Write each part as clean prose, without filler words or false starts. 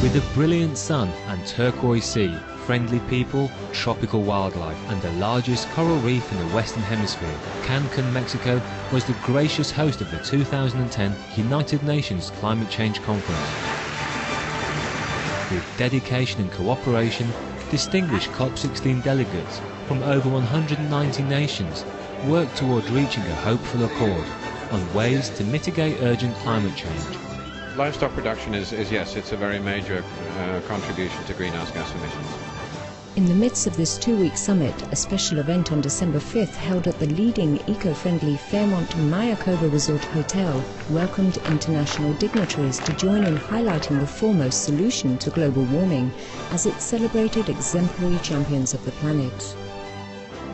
With a brilliant sun and turquoise sea, friendly people, tropical wildlife and the largest coral reef in the Western Hemisphere, Cancun, Mexico was the gracious host of the 2010 United Nations Climate Change Conference. With dedication and cooperation, distinguished COP16 delegates from over 190 nations worked toward reaching a hopeful accord on ways to mitigate urgent climate change. Livestock production is yes, it's a very major contribution to greenhouse gas emissions. In the midst of this two-week summit, a special event on December 5th held at the leading eco-friendly Fairmont Mayakoba Resort Hotel welcomed international dignitaries to join in highlighting the foremost solution to global warming as it celebrated exemplary champions of the planet.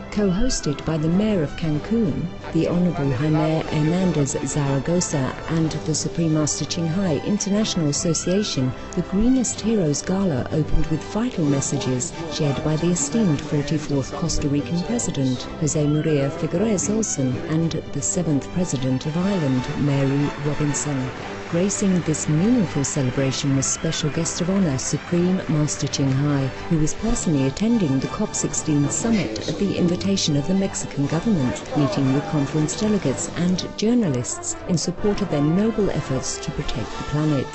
Co-hosted by the Mayor of Cancun, the Honorable Jaime Hernandez Zaragoza, and the Supreme Master Chinghai International Association, the Greenest Heroes Gala opened with vital messages shared by the esteemed 44th Costa Rican President, Jose Maria Figueres Olson, and the 7th President of Ireland, Mary Robinson. Gracing this meaningful celebration was special guest of honour Supreme Master Chinghai, who was personally attending the COP16 summit at the invitation of the Mexican government, meeting with conference delegates and journalists in support of their noble efforts to protect the planet.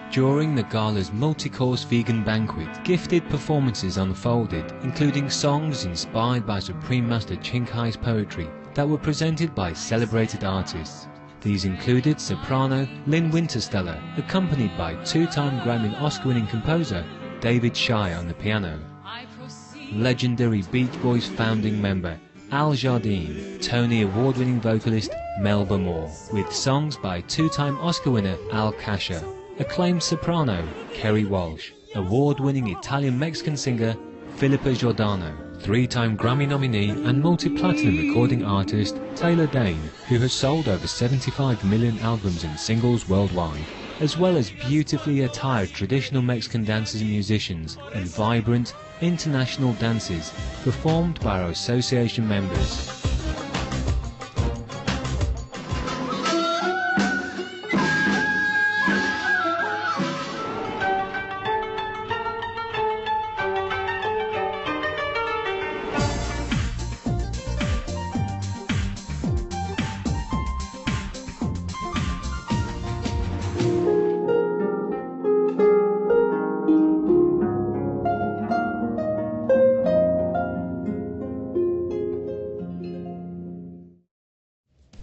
During the gala's multi-course vegan banquet, gifted performances unfolded, including songs inspired by Supreme Master Chinghai's poetry that were presented by celebrated artists. These included soprano Lynn Wintersteller, accompanied by two-time Grammy and Oscar-winning composer David Shai on the piano, legendary Beach Boys founding member Al Jardine, Tony Award-winning vocalist Melba Moore, with songs by two-time Oscar winner Al Kasha, acclaimed soprano Kerry Walsh, award-winning Italian-Mexican singer Filippa Giordano, three-time Grammy nominee and multi-platinum recording artist Taylor Dane, who has sold over 75 million albums and singles worldwide, as well as beautifully attired traditional Mexican dancers and musicians, and vibrant international dances performed by our association members.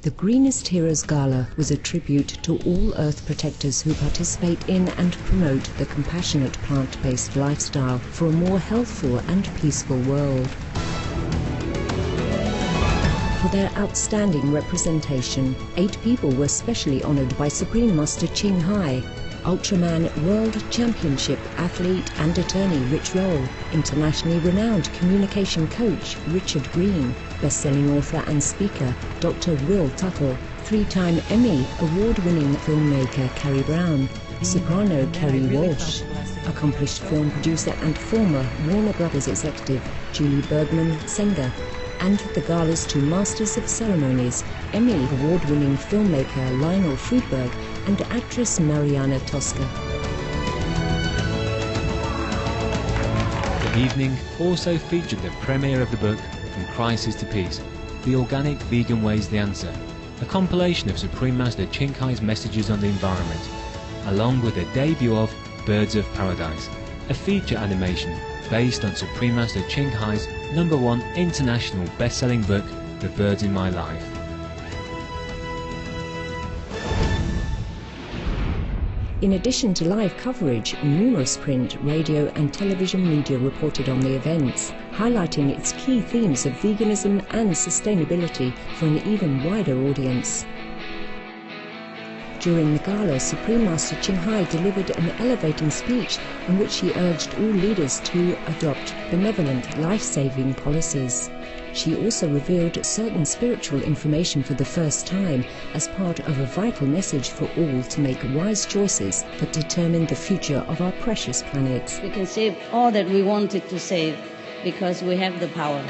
The Greenest Heroes Gala was a tribute to all Earth protectors who participate in and promote the compassionate plant-based lifestyle for a more healthful and peaceful world. For their outstanding representation, 8 people were specially honored by Supreme Master Chinghai, Ultraman World Championship athlete and attorney Rich Roll, internationally renowned communication coach Richard Green, best-selling author and speaker Dr. Will Tuttle, 3-time Emmy award-winning filmmaker Carrie Brown, soprano Kerry Walsh, accomplished film producer and former Warner Brothers executive Julie Bergman Senga, and the gala's 2 masters of ceremonies, Emmy award-winning filmmaker Lionel Friedberg and actress Mariana Tosca. The evening also featured the premiere of the book From Crisis to Peace, The Organic Vegan Way's the Answer, a compilation of Supreme Master Chinghai's messages on the environment, along with the debut of Birds of Paradise, a feature animation based on Supreme Master Chinghai's #1 international best-selling book, The Birds in My Life. In addition to live coverage, numerous print, radio and television media reported on the events, highlighting its key themes of veganism and sustainability for an even wider audience. During the gala, Supreme Master Chinghai delivered an elevating speech in which he urged all leaders to adopt benevolent, life-saving policies. She also revealed certain spiritual information for the first time as part of a vital message for all to make wise choices that determine the future of our precious planet. We can save all that we wanted to save because we have the power.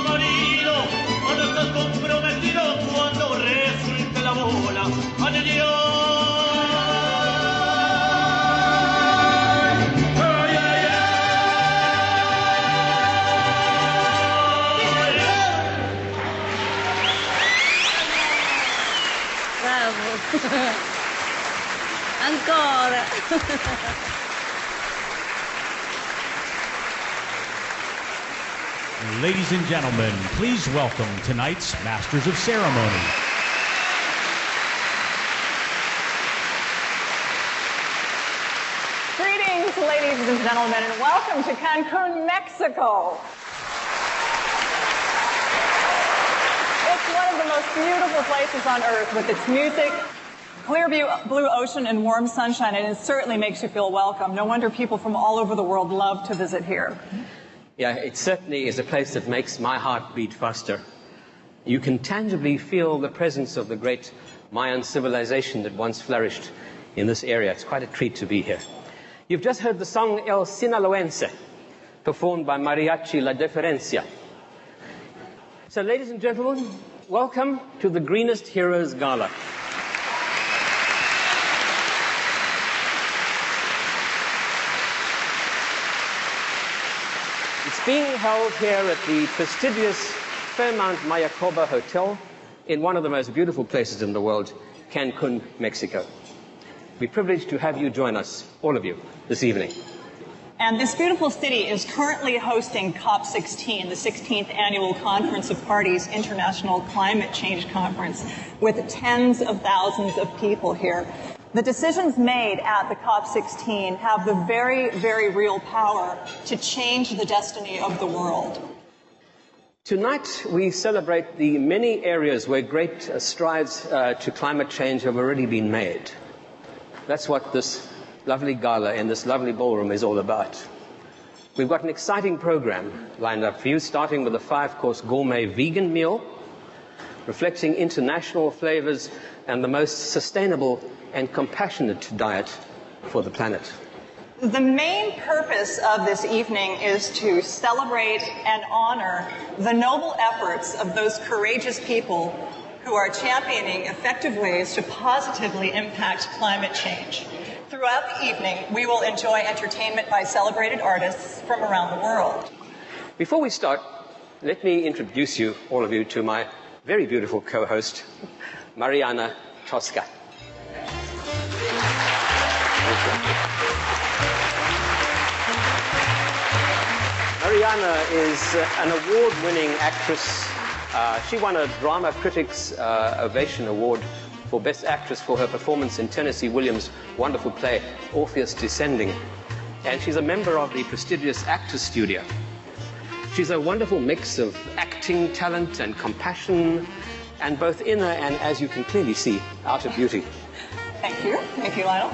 marido, o no estás comprometido cuando resulte la bola. ¡Adiós! Ancora. Ladies and gentlemen, please welcome tonight's Masters of Ceremony. Greetings, ladies and gentlemen, and welcome to Cancun, Mexico. It's one of the most beautiful places on earth with its music, clear blue ocean, and warm sunshine, and it certainly makes you feel welcome. No wonder people from all over the world love to visit here. Yeah, it certainly is a place that makes my heart beat faster. You can tangibly feel the presence of the great Mayan civilization that once flourished in this area. It's quite a treat to be here. You've just heard the song El Sinaloense, performed by Mariachi La Diferencia. So, ladies and gentlemen, welcome to the Greenest Heroes Gala. It's being held here at the prestigious Fairmont Mayakoba Hotel in one of the most beautiful places in the world, Cancun, Mexico. We're privileged to have you join us, all of you, this evening. And this beautiful city is currently hosting COP16, the 16th Annual Conference of Parties International Climate Change Conference, with tens of thousands of people here. The decisions made at the COP16 have the very, very real power to change the destiny of the world. Tonight, we celebrate the many areas where great strides to climate change have already been made. That's what this lovely gala in this lovely ballroom is all about. We've got an exciting program lined up for you, starting with a 5-course gourmet vegan meal, reflecting international flavors and the most sustainable and compassionate diet for the planet. The main purpose of this evening is to celebrate and honor the noble efforts of those courageous people who are championing effective ways to positively impact climate change. Throughout the evening, we will enjoy entertainment by celebrated artists from around the world. Before we start, let me introduce you, all of you, to my very beautiful co-host, Mariana Tosca. Mariana is an award-winning actress. She won a Drama Critics Ovation Award for Best Actress for her performance in Tennessee Williams' wonderful play, Orpheus Descending. And she's a member of the prestigious Actors Studio. She's a wonderful mix of acting talent and compassion, and both inner and, as you can clearly see, outer beauty. Thank you. Thank you, Lionel.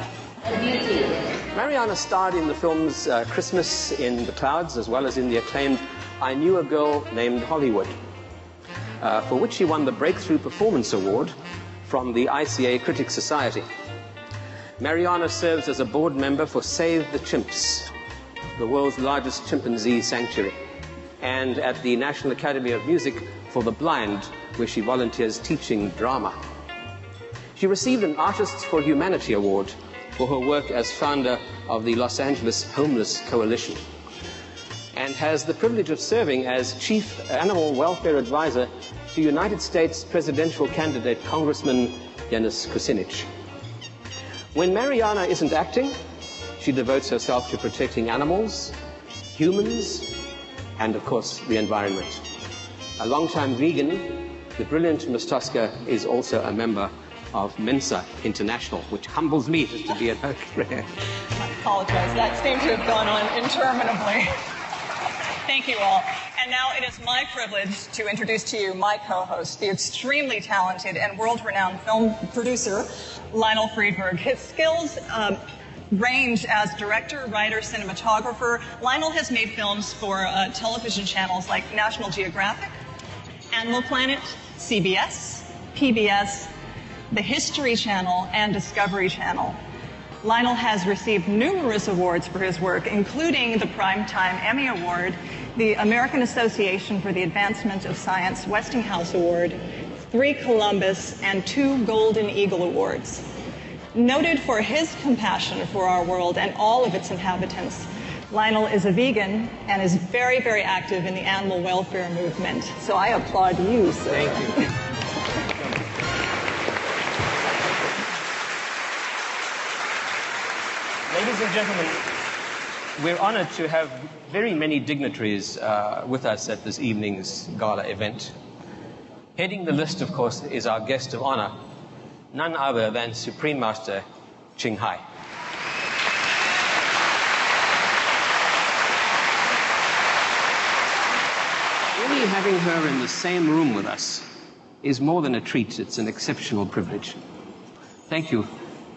Mariana starred in the films Christmas in the Clouds, as well as in the acclaimed I Knew a Girl Named Hollywood, for which she won the Breakthrough Performance Award from the ICA Critics Society. Mariana serves as a board member for Save the Chimps, the world's largest chimpanzee sanctuary, and at the National Academy of Music for the Blind, where she volunteers teaching drama. She received an Artists for Humanity Award for her work as founder of the Los Angeles Homeless Coalition, and has the privilege of serving as Chief Animal Welfare Advisor to United States presidential candidate Congressman Janusz Kucinich. When Mariana isn't acting, she devotes herself to protecting animals, humans, and of course, the environment. A longtime vegan, the brilliant Ms. Tosca is also a member of Mensa International, which humbles me just to be at her career. I apologize. That seemed to have gone on interminably. Thank you all. And now it is my privilege to introduce to you my co-host, the extremely talented and world-renowned film producer, Lionel Friedberg. His skills range as director, writer, cinematographer. Lionel has made films for television channels like National Geographic, Animal Planet, CBS, PBS, the History Channel, and Discovery Channel. Lionel has received numerous awards for his work, including the Primetime Emmy Award the American Association for the Advancement of Science Westinghouse Award, 3 Columbus, and 2 Golden Eagle Awards. Noted for his compassion for our world and all of its inhabitants, Lionel is a vegan and is very, very active in the animal welfare movement. So I applaud you, sir. Thank you. Ladies and gentlemen, we're honored to have very many dignitaries with us at this evening's gala event. Heading the list, of course, is our guest of honor, none other than Supreme Master Chinghai. Really having her in the same room with us is more than a treat, it's an exceptional privilege. Thank you,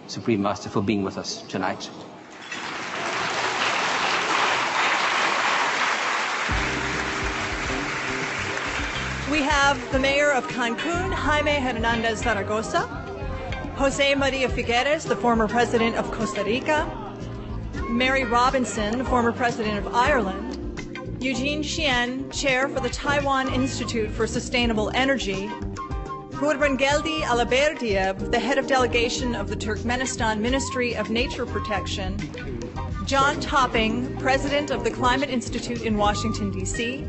Supreme Master, for being with us tonight. We have the mayor of Cancun, Jaime Hernandez Zaragoza, Jose Maria Figueres, the former president of Costa Rica, Mary Robinson, the former president of Ireland, Eugene Xian, chair for the Taiwan Institute for Sustainable Energy, Gurbangeldi Alaberdiev, the head of delegation of the Turkmenistan Ministry of Nature Protection, John Topping, president of the Climate Institute in Washington, D.C.,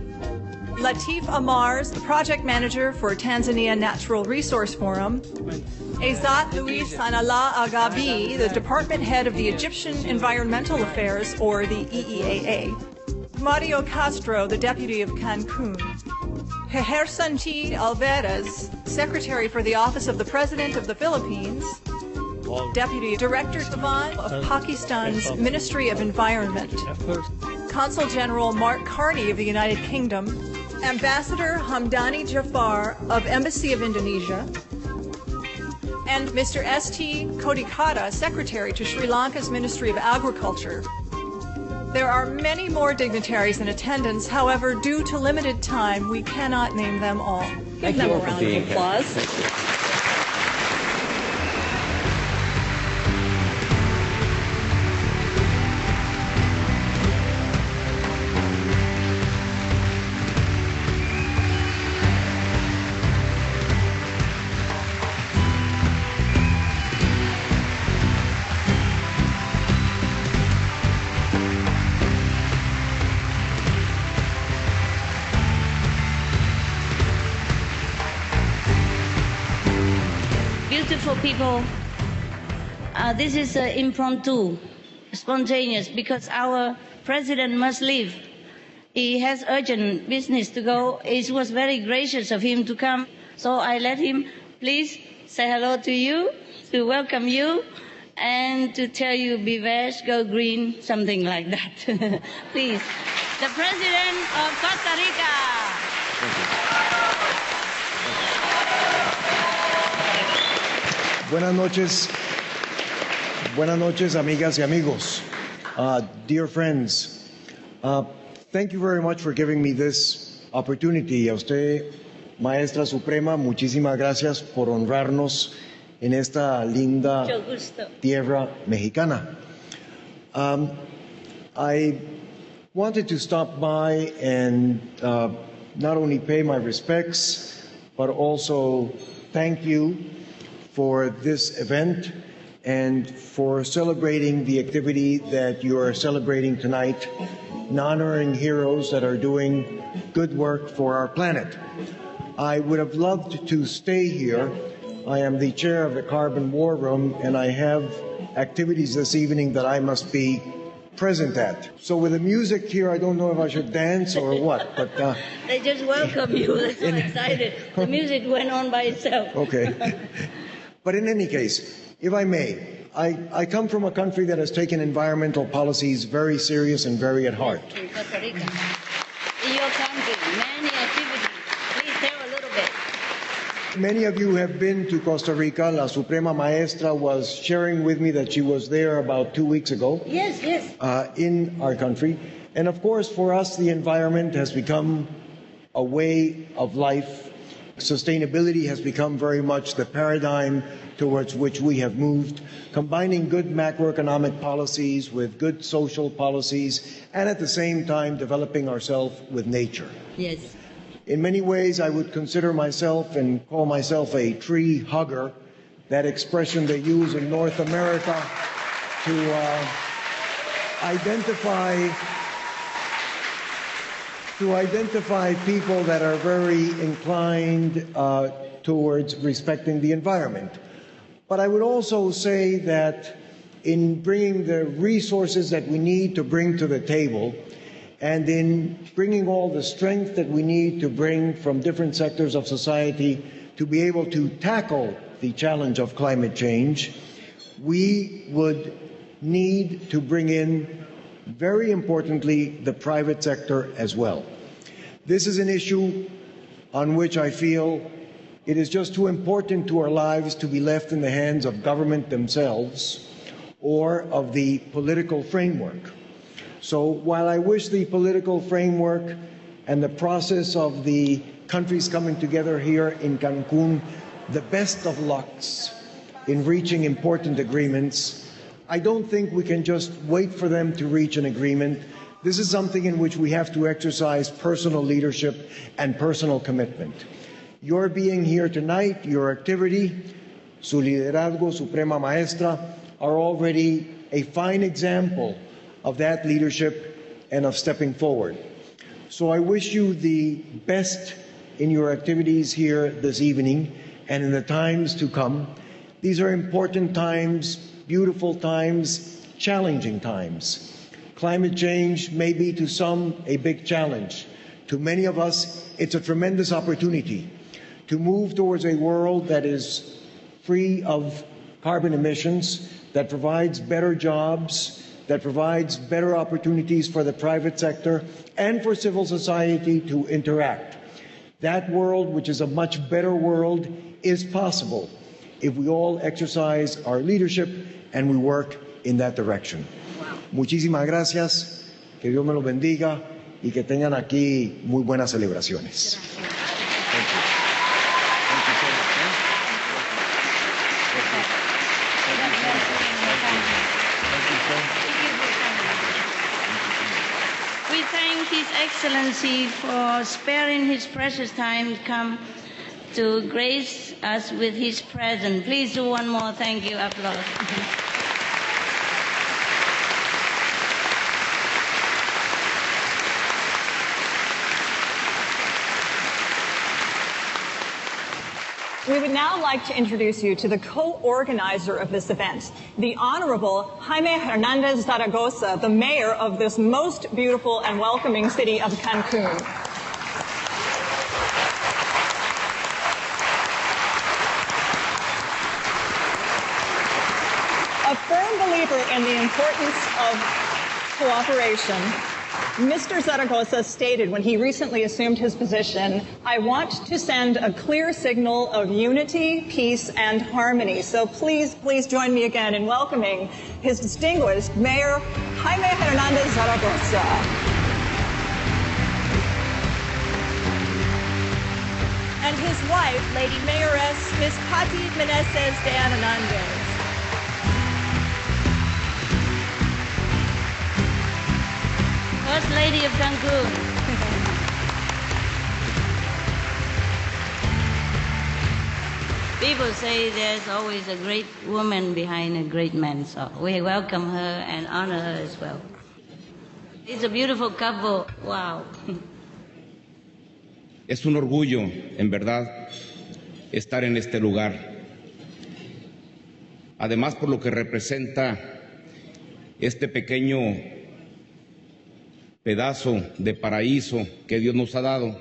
Latif Amars, the project manager for Tanzania Natural Resource Forum, Ezat Luis Sanala Agabi, the department head of the Egyptian Environmental Affairs, or the EEAA, Mario Castro, the deputy of Cancun, Hehersanti Alvarez, secretary for the Office of the President of the Philippines, Deputy Director Devan of Pakistan's Ministry of Environment, Consul General Mark Carney of the United Kingdom, Ambassador Hamdani Jafar of Embassy of Indonesia, and Mr. S.T. Kodikata, Secretary to Sri Lanka's Ministry of Agriculture. There are many more dignitaries in attendance. However, due to limited time, we cannot name them all. Give them a round of applause. Beautiful people, this is impromptu, spontaneous, because our president must leave. He has urgent business to go. It was very gracious of him to come, so I let him please say hello to you, to welcome you, and to tell you be veg, go green, something like that. Please, the president of Costa Rica. Thank you. Buenas noches, amigas y amigos. Dear friends, thank you very much for giving me this opportunity. A usted, Maestra Suprema, muchísimas gracias por honrarnos en esta linda tierra mexicana. I wanted to stop by and not only pay my respects, but also thank you for this event and for celebrating the activity that you are celebrating tonight, honoring heroes that are doing good work for our planet. I would have loved to stay here. I am the chair of the Carbon War Room, and I have activities this evening that I must be present at. So with the music here, I don't know if I should dance or what, but... They just welcome you. They're so excited. The music went on by itself. Okay. But in any case, if I may, I come from a country that has taken environmental policies very serious and very at heart. In Costa Rica. In your country, many activities. Please tell a little bit. Many of you have been to Costa Rica. La Suprema Maestra was sharing with me that she was there about 2 weeks ago. Yes, yes. In our country. And of course, for us, the environment has become a way of life Sustainability has become very much the paradigm towards which we have moved, combining good macroeconomic policies with good social policies, and at the same time developing ourselves with nature. Yes. In many ways, I would consider myself and call myself a tree hugger, that expression they use in North America to identify people that are very inclined towards respecting the environment. But I would also say that in bringing the resources that we need to bring to the table, and in bringing all the strength that we need to bring from different sectors of society to be able to tackle the challenge of climate change, we would need to bring in, very importantly, the private sector as well. This is an issue on which I feel it is just too important to our lives to be left in the hands of government themselves or of the political framework. So while I wish the political framework and the process of the countries coming together here in Cancun the best of lucks in reaching important agreements, I don't think we can just wait for them to reach an agreement. This is something in which we have to exercise personal leadership and personal commitment. Your being here tonight, your activity, su liderazgo, Suprema Maestra, are already a fine example of that leadership and of stepping forward. So I wish you the best in your activities here this evening and in the times to come. These are important times, beautiful times, challenging times. Climate change may be to some a big challenge. To many of us, it's a tremendous opportunity to move towards a world that is free of carbon emissions, that provides better jobs, that provides better opportunities for the private sector and for civil society to interact. That world, which is a much better world, is possible if we all exercise our leadership and we work in that direction. Wow. Muchísimas gracias, que Dios me los bendiga y que tengan aquí muy buenas celebraciones. We thank His Excellency for sparing his precious time to come to grace us with his presence. Please do one more thank you applause. We would now like to introduce you to the co-organizer of this event, the Honorable Jaime Hernandez Zaragoza, the mayor of this most beautiful and welcoming city of Cancun. A firm believer in the importance of cooperation, Mr. Zaragoza stated when he recently assumed his position, "I want to send a clear signal of unity, peace, and harmony." So please join me again in welcoming his distinguished Mayor Jaime Hernandez Zaragoza. And his wife, Lady Mayoress Ms. Pati Meneses de Hernandez. First Lady of Cancun. People say there's always a great woman behind a great man, so we welcome her and honor her as well. It's a beautiful couple. Wow. Es un orgullo, en verdad, estar en este lugar. Además, por lo que representa este pequeño pedazo de paraíso que Dios nos ha dado,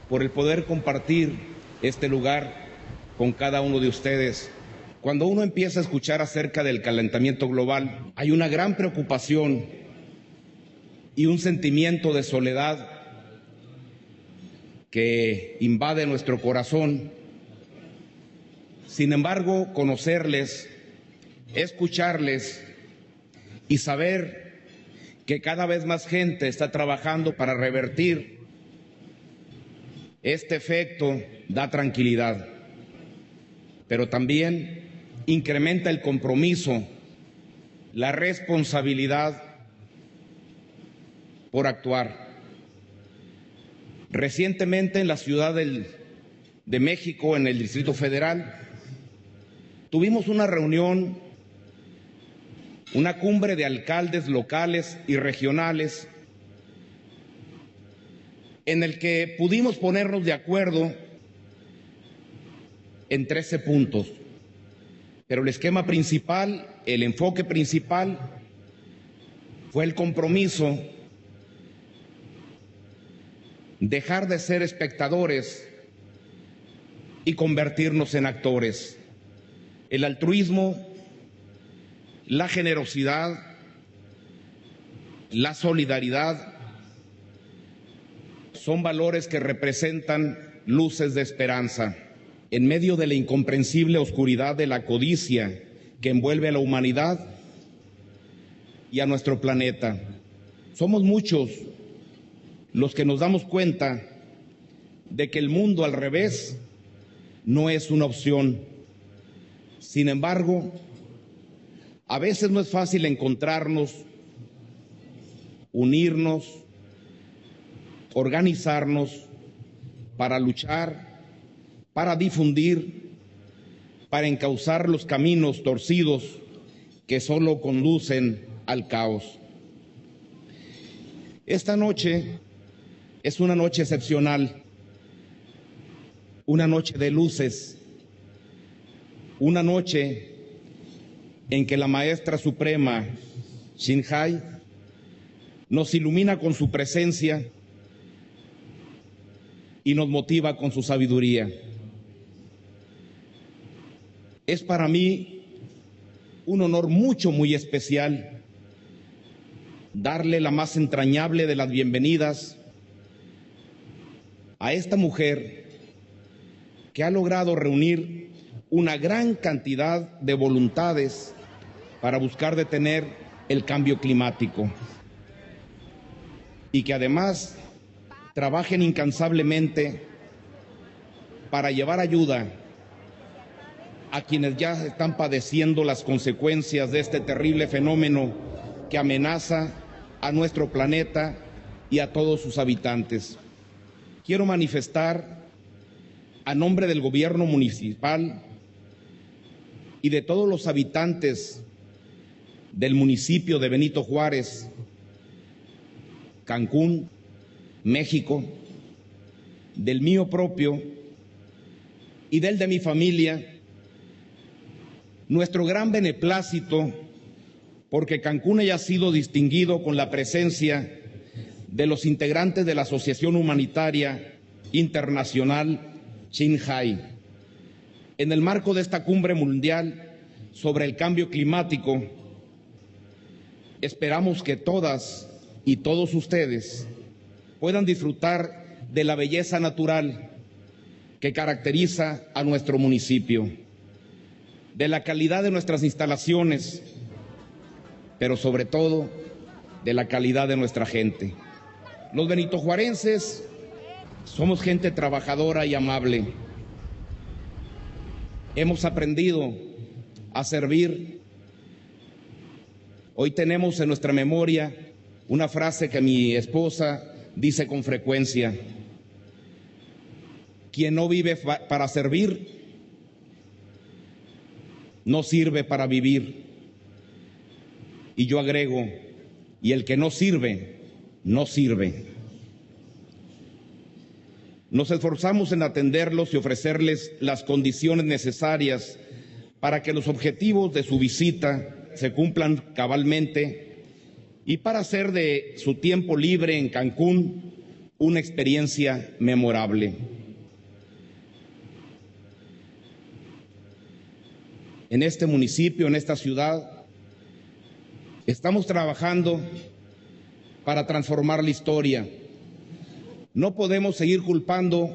por el poder compartir este lugar con cada uno de ustedes. Cuando uno empieza a escuchar acerca del calentamiento global, hay una gran preocupación y un sentimiento de soledad que invade nuestro corazón. Sin embargo, conocerles, escucharles y saber que cada vez más gente está trabajando para revertir Este efecto da tranquilidad, pero también incrementa el compromiso, la responsabilidad por actuar. Recientemente en la Ciudad de México, en el Distrito Federal, tuvimos una reunión, una cumbre de alcaldes locales y regionales en el que pudimos ponernos de acuerdo en 13 puntos. Pero el esquema principal, el enfoque principal, fue el compromiso, dejar de ser espectadores y convertirnos en actores. El altruismo, la generosidad, la solidaridad son valores que representan luces de esperanza en medio de la incomprensible oscuridad de la codicia que envuelve a la humanidad y a nuestro planeta. Somos muchos los que nos damos cuenta de que el mundo al revés no es una opción. Sin embargo, a veces no es fácil encontrarnos, unirnos, organizarnos para luchar, para difundir, para encauzar los caminos torcidos que solo conducen al caos. Esta noche es una noche excepcional, una noche de luces, una noche en que la Maestra Suprema, Chinghai, nos ilumina con su presencia y nos motiva con su sabiduría. Es para mí un honor muy especial darle la más entrañable de las bienvenidas a esta mujer que ha logrado reunir una gran cantidad de voluntades para buscar detener el cambio climático y que además trabajen incansablemente para llevar ayuda a quienes ya están padeciendo las consecuencias de este terrible fenómeno que amenaza a nuestro planeta y a todos sus habitantes. Quiero manifestar a nombre del gobierno municipal y de todos los habitantes del municipio de Benito Juárez, Cancún, México, del mío propio y del de mi familia, nuestro gran beneplácito porque Cancún haya sido distinguido con la presencia de los integrantes de la Asociación Humanitaria Internacional Chinghai, en el marco de esta cumbre mundial sobre el cambio climático. Esperamos que todas y todos ustedes puedan disfrutar de la belleza natural que caracteriza a nuestro municipio, de la calidad de nuestras instalaciones, pero sobre todo de la calidad de nuestra gente. Los benitojuarenses somos gente trabajadora y amable. Hemos aprendido a servir. Hoy tenemos en nuestra memoria una frase que mi esposa dice con frecuencia: quien no vive para servir, no sirve para vivir. Y yo agrego, y el que no sirve, no sirve. Nos esforzamos en atenderlos y ofrecerles las condiciones necesarias para que los objetivos de su visita se cumplan cabalmente y para hacer de su tiempo libre en Cancún una experiencia memorable. En este municipio, en esta ciudad, estamos trabajando para transformar la historia. No podemos seguir culpando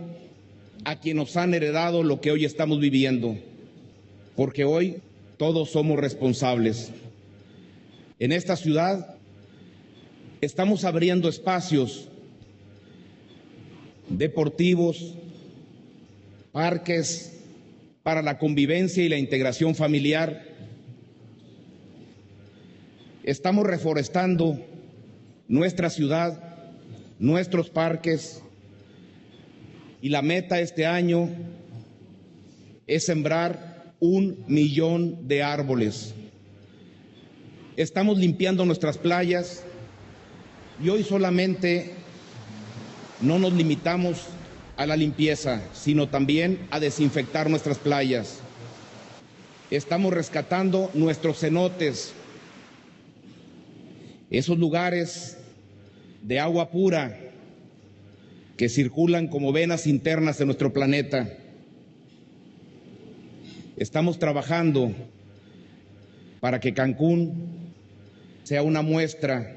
a quienes nos han heredado lo que hoy estamos viviendo, porque hoy todos somos responsables. En esta ciudad estamos abriendo espacios deportivos, parques para la convivencia y la integración familiar. Estamos reforestando nuestra ciudad, nuestros parques, y la meta este año es sembrar 1 millón de árboles. Estamos limpiando nuestras playas y hoy solamente no nos limitamos a la limpieza, sino también a desinfectar nuestras playas. Estamos rescatando nuestros cenotes, esos lugares de agua pura que circulan como venas internas de nuestro planeta. Estamos trabajando para que Cancún sea una muestra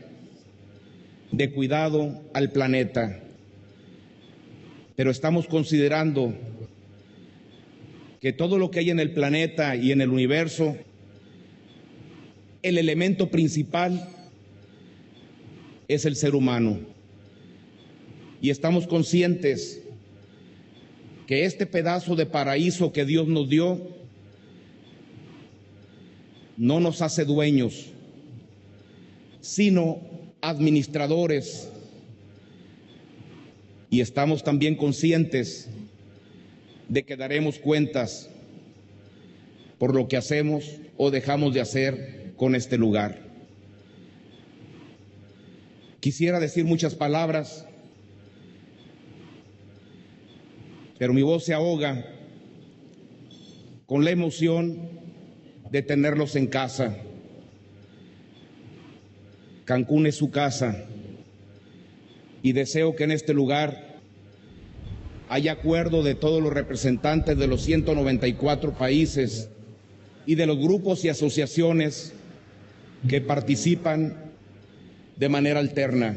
de cuidado al planeta, pero estamos considerando que todo lo que hay en el planeta y en el universo, el elemento principal es el ser humano. Y estamos conscientes que este pedazo de paraíso que Dios nos dio no nos hace dueños, sino administradores. Y estamos también conscientes de que daremos cuentas por lo que hacemos o dejamos de hacer con este lugar. Quisiera decir muchas palabras, pero mi voz se ahoga con la emoción de tenerlos en casa. Cancún es su casa y deseo que en este lugar haya acuerdo de todos los representantes de los 194 países y de los grupos y asociaciones que participan de manera alterna,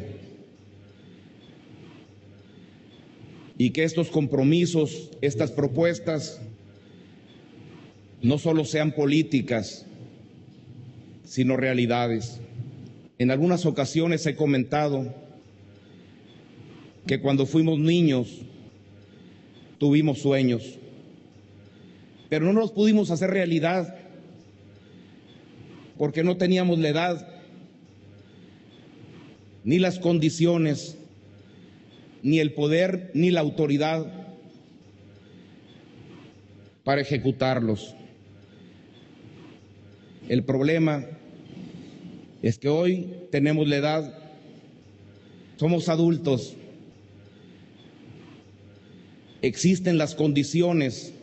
y que estos compromisos, estas propuestas, no solo sean políticas, sino realidades. En algunas ocasiones he comentado que cuando fuimos niños tuvimos sueños, pero no los pudimos hacer realidad porque no teníamos la edad, ni las condiciones, ni el poder, ni la autoridad para ejecutarlos. El problema es que hoy tenemos la edad, somos adultos, existen las condiciones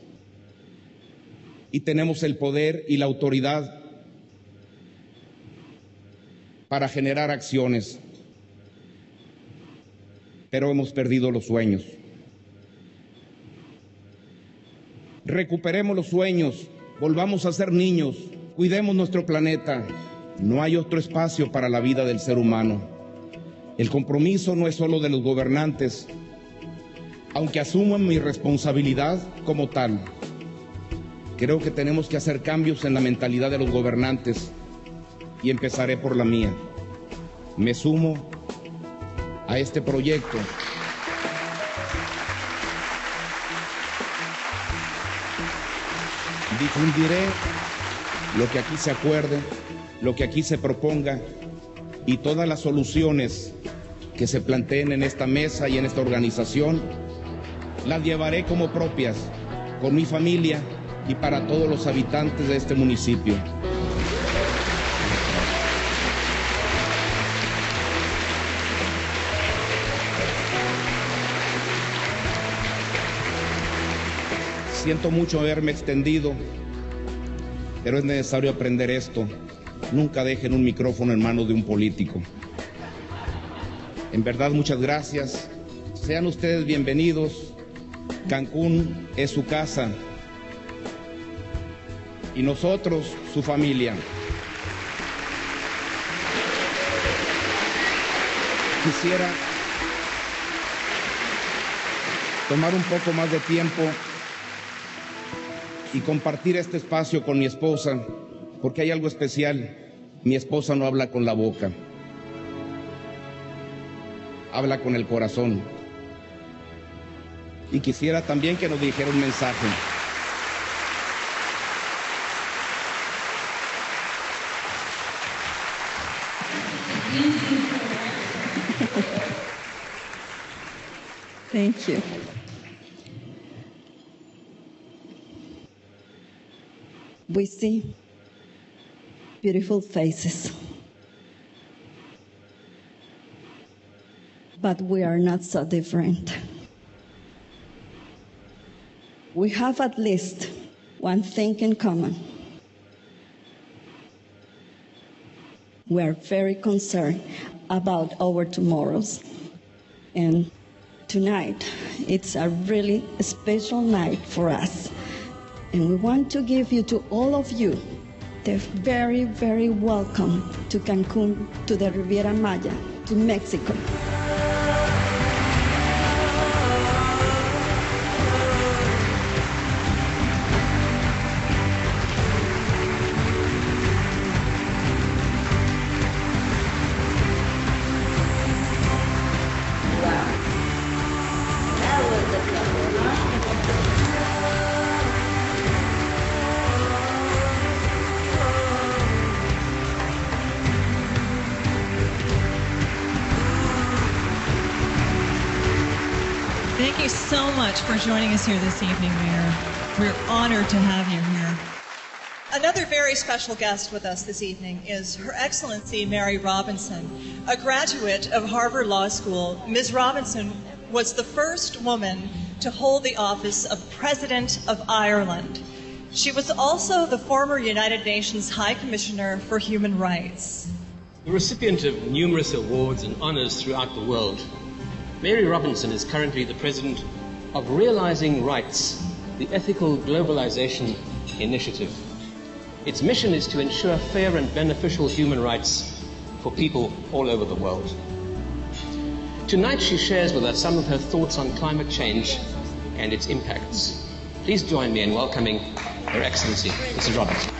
y tenemos el poder y la autoridad para generar acciones, pero hemos perdido los sueños. Recuperemos los sueños, volvamos a ser niños, cuidemos nuestro planeta. No hay otro espacio para la vida del ser humano. El compromiso no es solo de los gobernantes, aunque asuman mi responsabilidad como tal. Creo que tenemos que hacer cambios en la mentalidad de los gobernantes y empezaré por la mía. Me sumo a este proyecto difundiré lo que aquí se acuerde, lo que aquí se proponga y todas las soluciones que se planteen en esta mesa y en esta organización las llevaré como propias con mi familia y para todos los habitantes de este municipio. Siento mucho haberme extendido, pero es necesario aprender esto. Nunca dejen un micrófono en manos de un político. En verdad, muchas gracias. Sean ustedes bienvenidos. Cancún es su casa y nosotros su familia. Quisiera tomar un poco más de tiempo y compartir este espacio con mi esposa, porque hay algo especial. Mi esposa no habla con la boca, habla con el corazón. y quisiera también que nos dijera un mensaje. Thank you. We see beautiful faces, but we are not so different. We have at least one thing in common. We are very concerned about our tomorrows. And tonight, it's a really special night for us. And we want to give you, to all of you, the very, very welcome to Cancun, to the Riviera Maya, to Mexico. Thank you so much for joining us here this evening, Mayor. We're honored to have you here. Another very special guest with us this evening is Her Excellency Mary Robinson, a graduate of Harvard Law School. Ms. Robinson was the first woman to hold the office of President of Ireland. She was also the former United Nations High Commissioner for Human Rights. The recipient of numerous awards and honors throughout the world, Mary Robinson is currently the president of Realizing Rights, the Ethical Globalization Initiative. Its mission is to ensure fair and beneficial human rights for people all over the world. Tonight she shares with us some of her thoughts on climate change and its impacts. Please join me in welcoming Her Excellency, Mrs. Robinson.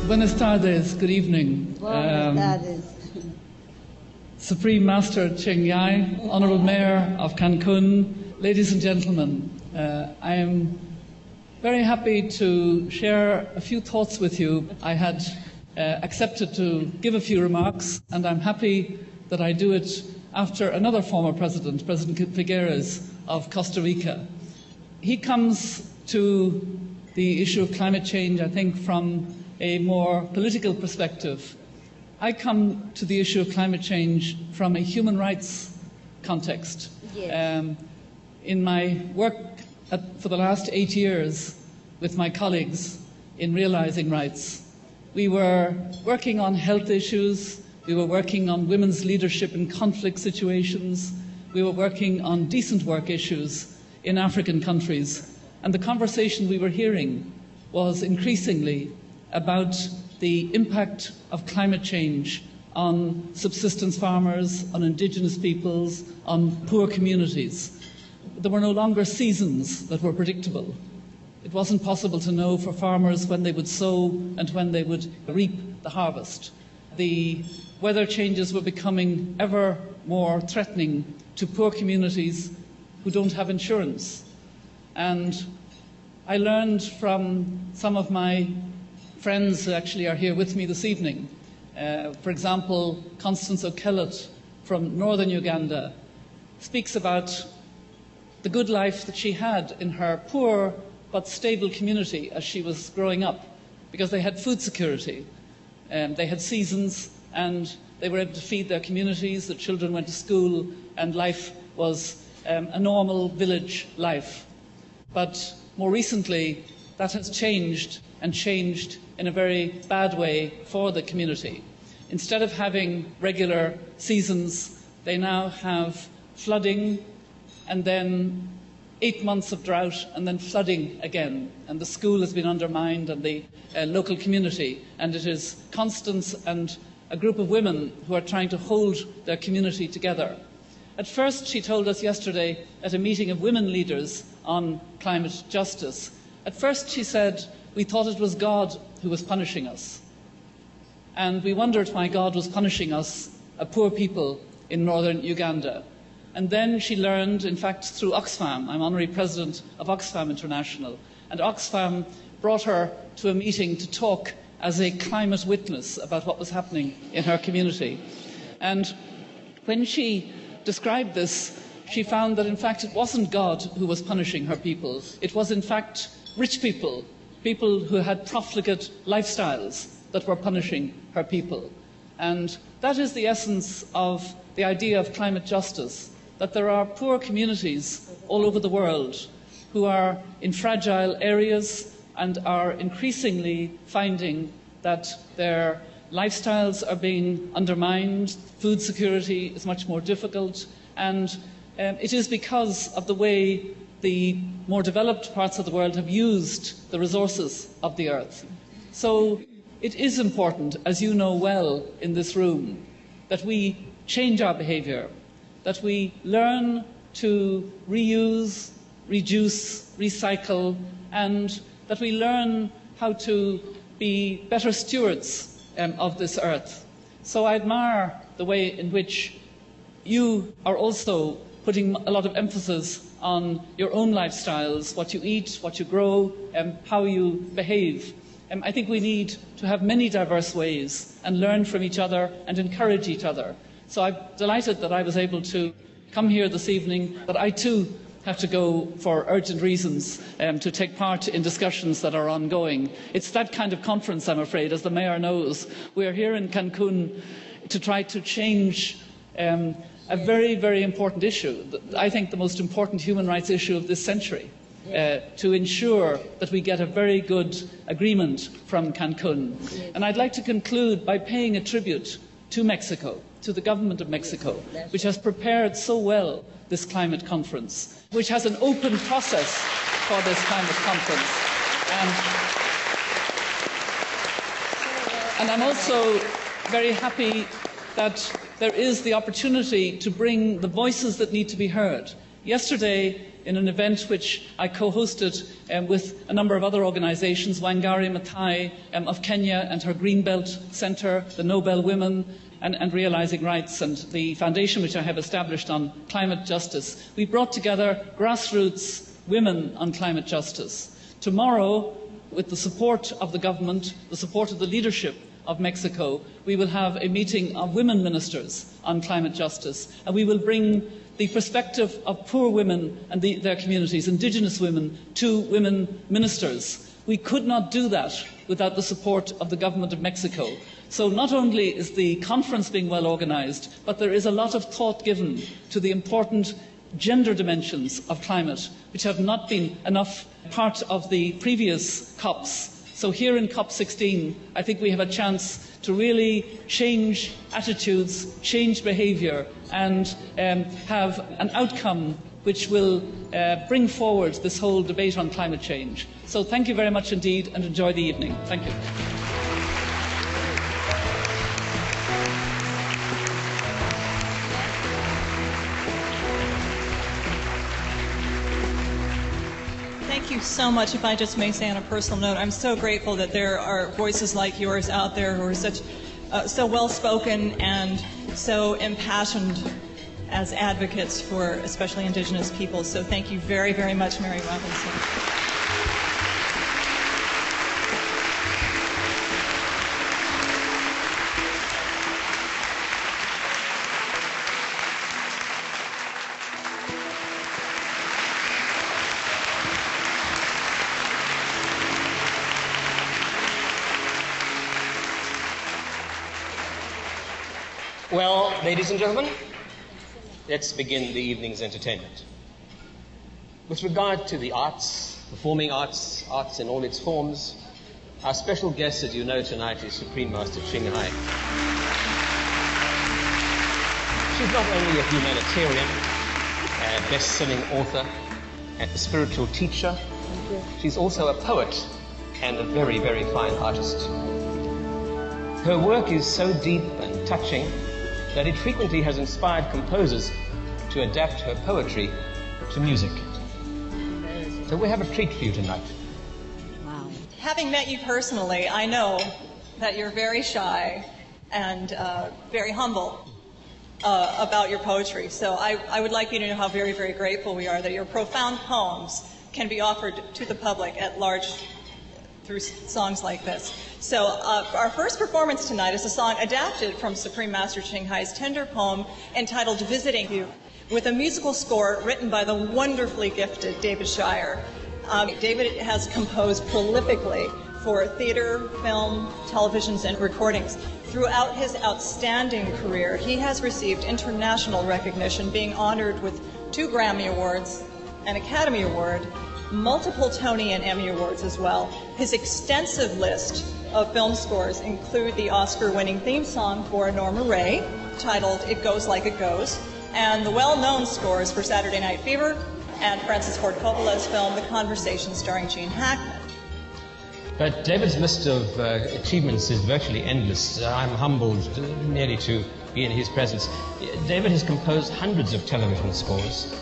Buenas tardes, good evening. Supreme Master Chinghai, Honourable Mayor of Cancun, ladies and gentlemen, I am very happy to share a few thoughts with you. I had accepted to give a few remarks, and I'm happy that I do it after another former president, President Figueres of Costa Rica. He comes to the issue of climate change, I think, from a more political perspective. I come to the issue of climate change from a human rights context. Yes. In my work for the last 8 years with my colleagues in Realizing Rights, we were working on health issues, we were working on women's leadership in conflict situations, we were working on decent work issues in African countries. And the conversation we were hearing was increasingly about the impact of climate change on subsistence farmers, on indigenous peoples, on poor communities. There were no longer seasons that were predictable. It wasn't possible to know for farmers when they would sow and when they would reap the harvest. The weather changes were becoming ever more threatening to poor communities who don't have insurance. And I learned from some of my friends who actually are here with me this evening. For example, Constance O'Kellett from northern Uganda speaks about the good life that she had in her poor but stable community as she was growing up, because they had food security, they had seasons, and they were able to feed their communities, the children went to school, and life was a normal village life. But more recently, that has changed, and changed in a very bad way for the community. Instead of having regular seasons, they now have flooding, and then 8 months of drought, and then flooding again. And the school has been undermined, and the local community. And it is Constance and a group of women who are trying to hold their community together. At first, she told us yesterday at a meeting of women leaders on climate justice. At first she said, we thought it was God who was punishing us. And we wondered why God was punishing us, a poor people in northern Uganda. And then she learned, in fact, through Oxfam. I'm honorary president of Oxfam International. And Oxfam brought her to a meeting to talk as a climate witness about what was happening in her community. And when she described this, she found that, in fact, it wasn't God who was punishing her people. It was, in fact, rich people, people who had profligate lifestyles that were punishing her people. And that is the essence of the idea of climate justice, that there are poor communities all over the world who are in fragile areas and are increasingly finding that their lifestyles are being undermined, food security is much more difficult, and it is because of the way the more developed parts of the world have used the resources of the earth. So it is important, as you know well in this room, that we change our behaviour, that we learn to reuse, reduce, recycle, and that we learn how to be better stewards of this earth. So I admire the way in which you are also putting a lot of emphasis on your own lifestyles, what you eat, what you grow, how you behave. I think we need to have many diverse ways and learn from each other and encourage each other. So I'm delighted that I was able to come here this evening, but I too have to go for urgent reasons to take part in discussions that are ongoing. It's that kind of conference, I'm afraid, as the Mayor knows. We are here in Cancun to try to change a very, very important issue. I think the most important human rights issue of this century, to ensure that we get a very good agreement from Cancun. And I'd like to conclude by paying a tribute to Mexico, to the government of Mexico, which has prepared so well this climate conference, which has an open process for this climate conference. And I'm also very happy that there is the opportunity to bring the voices that need to be heard. Yesterday, in an event which I co-hosted with a number of other organisations, Wangari Maathai of Kenya and her Greenbelt Centre, the Nobel Women, and Realising Rights, and the foundation which I have established on climate justice, we brought together grassroots women on climate justice. Tomorrow, with the support of the government, the support of the leadership of Mexico, we will have a meeting of women ministers on climate justice, and we will bring the perspective of poor women and their communities, indigenous women, to women ministers. We could not do that without the support of the government of Mexico. So not only is the conference being well organised, but there is a lot of thought given to the important gender dimensions of climate, which have not been enough part of the previous COPs. So here in COP16, I think we have a chance to really change attitudes, change behaviour, and have an outcome which will bring forward this whole debate on climate change. So thank you very much indeed, and enjoy the evening. Thank you. Thank you so much. If I just may say on a personal note, I'm so grateful that there are voices like yours out there who are so well-spoken and so impassioned as advocates for especially Indigenous peoples. So thank you very, very much, Mary Robinson. Well, ladies and gentlemen, let's begin the evening's entertainment. With regard to the arts, performing arts, arts in all its forms, our special guest, as you know tonight, is Supreme Master Chinghai. She's not only a humanitarian, a best-selling author, and a spiritual teacher, she's also a poet and a very, very fine artist. Her work is so deep and touching that it frequently has inspired composers to adapt her poetry to music. So we have a treat for you tonight. Wow. Having met you personally, I know that you're very shy and very humble about your poetry. So I would like you to know how very, very grateful we are that your profound poems can be offered to the public at large through songs like this. So our first performance tonight is a song adapted from Supreme Master Chinghai's tender poem entitled Visiting You, with a musical score written by the wonderfully gifted David Shire. David has composed prolifically for theater, film, televisions, and recordings. Throughout his outstanding career, he has received international recognition, being honored with 2 Grammy Awards, an Academy Award, multiple Tony and Emmy Awards as well. His extensive list of film scores include the Oscar-winning theme song for Norma Ray, titled It Goes Like It Goes, and the well-known scores for Saturday Night Fever and Francis Ford Coppola's film The Conversation, starring Gene Hackman. But David's list of achievements is virtually endless. I'm humbled merely to be in his presence. David has composed hundreds of television scores,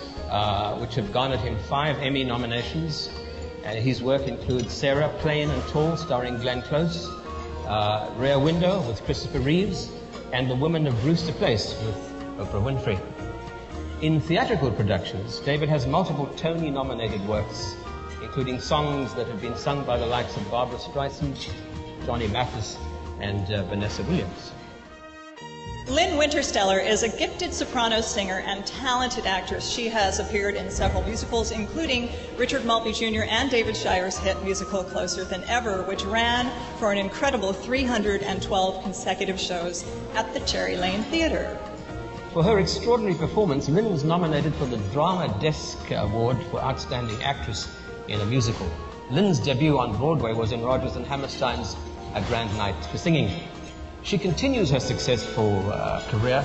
which have garnered him 5 Emmy nominations. His work includes Sarah, Plain and Tall, starring Glenn Close, Rear Window with Christopher Reeves, and The Woman of Brewster Place with Oprah Winfrey. In theatrical productions, David has multiple Tony-nominated works, including songs that have been sung by the likes of Barbara Streisand, Johnny Mathis, and Vanessa Williams. Lynn Wintersteller is a gifted soprano singer and talented actress. She has appeared in several musicals, including Richard Maltby Jr. and David Shire's hit musical Closer Than Ever, which ran for an incredible 312 consecutive shows at the Cherry Lane Theatre. For her extraordinary performance, Lynn was nominated for the Drama Desk Award for Outstanding Actress in a Musical. Lynn's debut on Broadway was in Rodgers and Hammerstein's A Grand Night for Singing. She continues her successful career,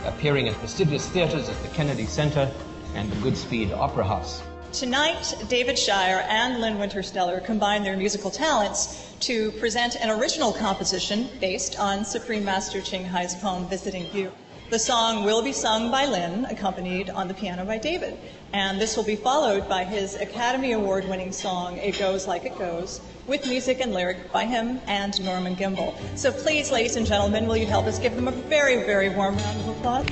appearing at prestigious theaters at the Kennedy Center and the Goodspeed Opera House. Tonight, David Shire and Lynn Wintersteller combine their musical talents to present an original composition based on Supreme Master Chinghai's poem, Visiting You. The song will be sung by Lynn, accompanied on the piano by David. And this will be followed by his Academy Award-winning song, It Goes Like It Goes, with music and lyric by him and Norman Gimbel. So please, ladies and gentlemen, will you help us give them a very, very warm round of applause?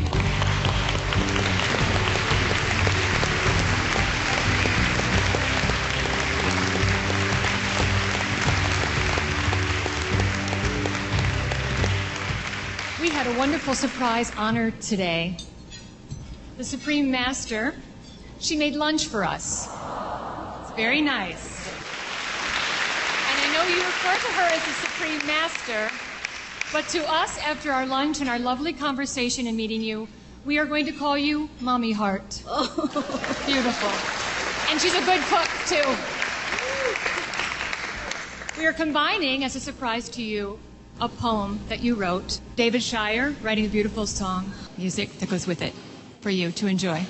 We had a wonderful surprise honor today. The Supreme Master, she made lunch for us. It's very nice. And I know you refer to her as the Supreme Master, but to us, after our lunch and our lovely conversation and meeting you, we are going to call you Mommy Heart. Oh. Beautiful. And she's a good cook, too. We are combining, as a surprise to you, a poem that you wrote. David Shire writing a beautiful song, music that goes with it, for you to enjoy.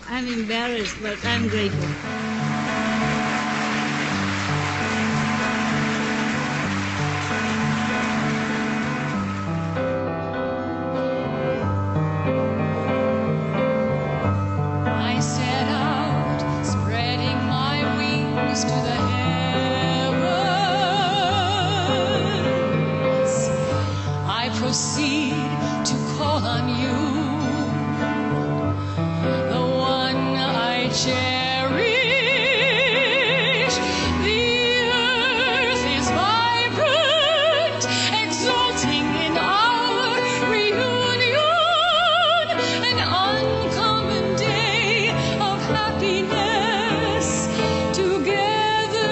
I'm embarrassed, but I'm grateful. I set out, spreading my wings to the heavens. I proceed to call on you, the one I cherish. The earth is vibrant, exulting in our reunion, an uncommon day of happiness, together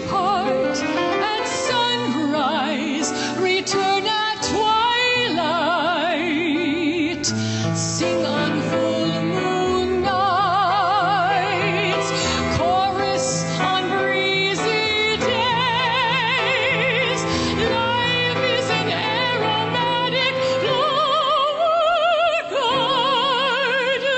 depart at sunrise, return at twilight, sing on full moon nights, chorus on breezy days. Life is an aromatic flower garden.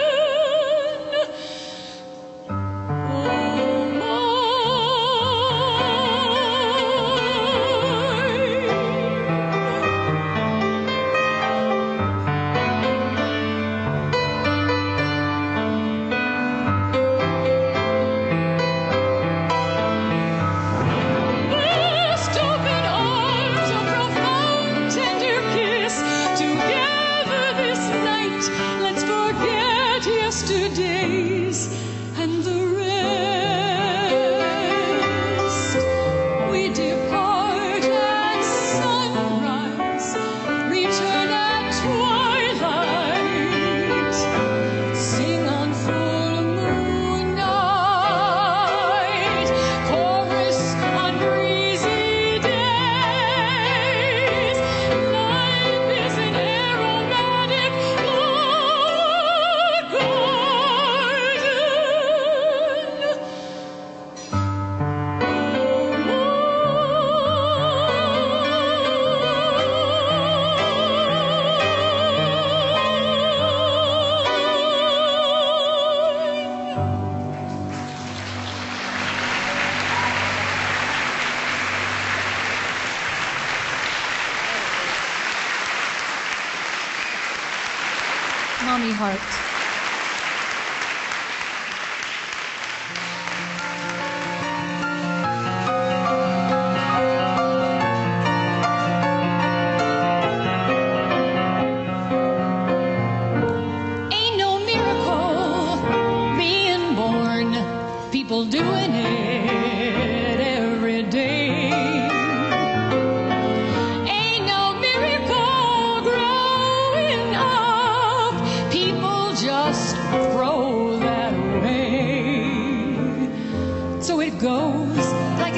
Lift open arms, a profound tender kiss. Together this night, let's forget yesterdays and the rest. We depart at sunrise, return at twilight, sing on full moon night, chorus on breezy days. Life is an aromatic flower garden. Mommy Heart. Ain't no miracle being born, people doing it every day. Ain't no miracle growing up, people just throw that away. So it goes, like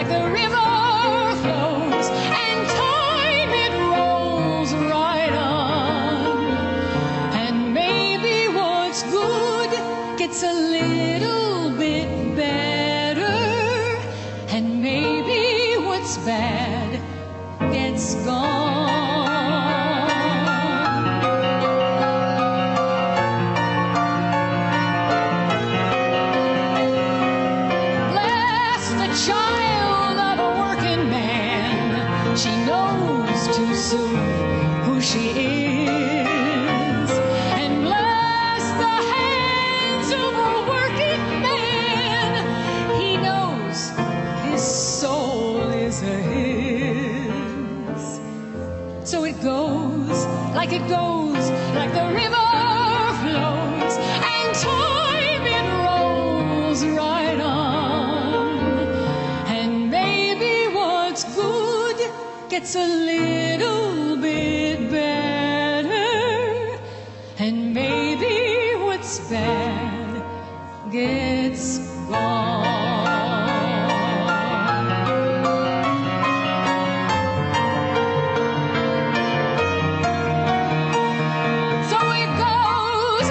the river flows, and time it rolls right on. And maybe what's good gets a little bit better, and maybe what's bad gets gone. Bless the child of a working man, she knows too soon who she is. And bless the hands of a working man, he knows his soul is a his. So it goes, like the river flows, and time it rolls right on. And maybe what's good gets a little bit better, and maybe what's bad gets gone. So it goes,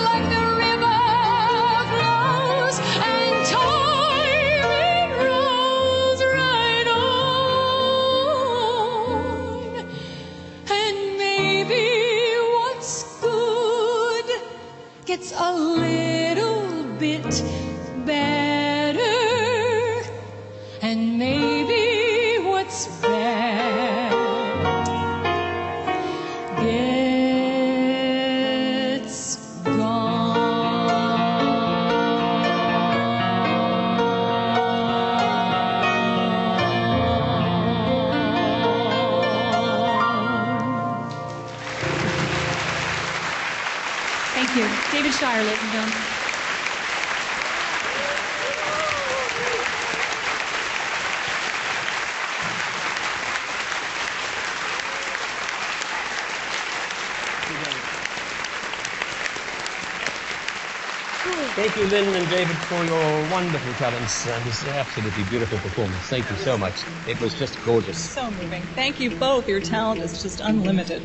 like the river flows, and time it rolls right on. And maybe what's good gets a little bit better, and maybe what's bad gets Thank you. David Shire, ladies and gentlemen. Cool. Thank you, Lynn and David, for your wonderful talents and this absolutely beautiful performance. Thank you so much. It was just gorgeous. So moving. Thank you both. Your talent is just unlimited.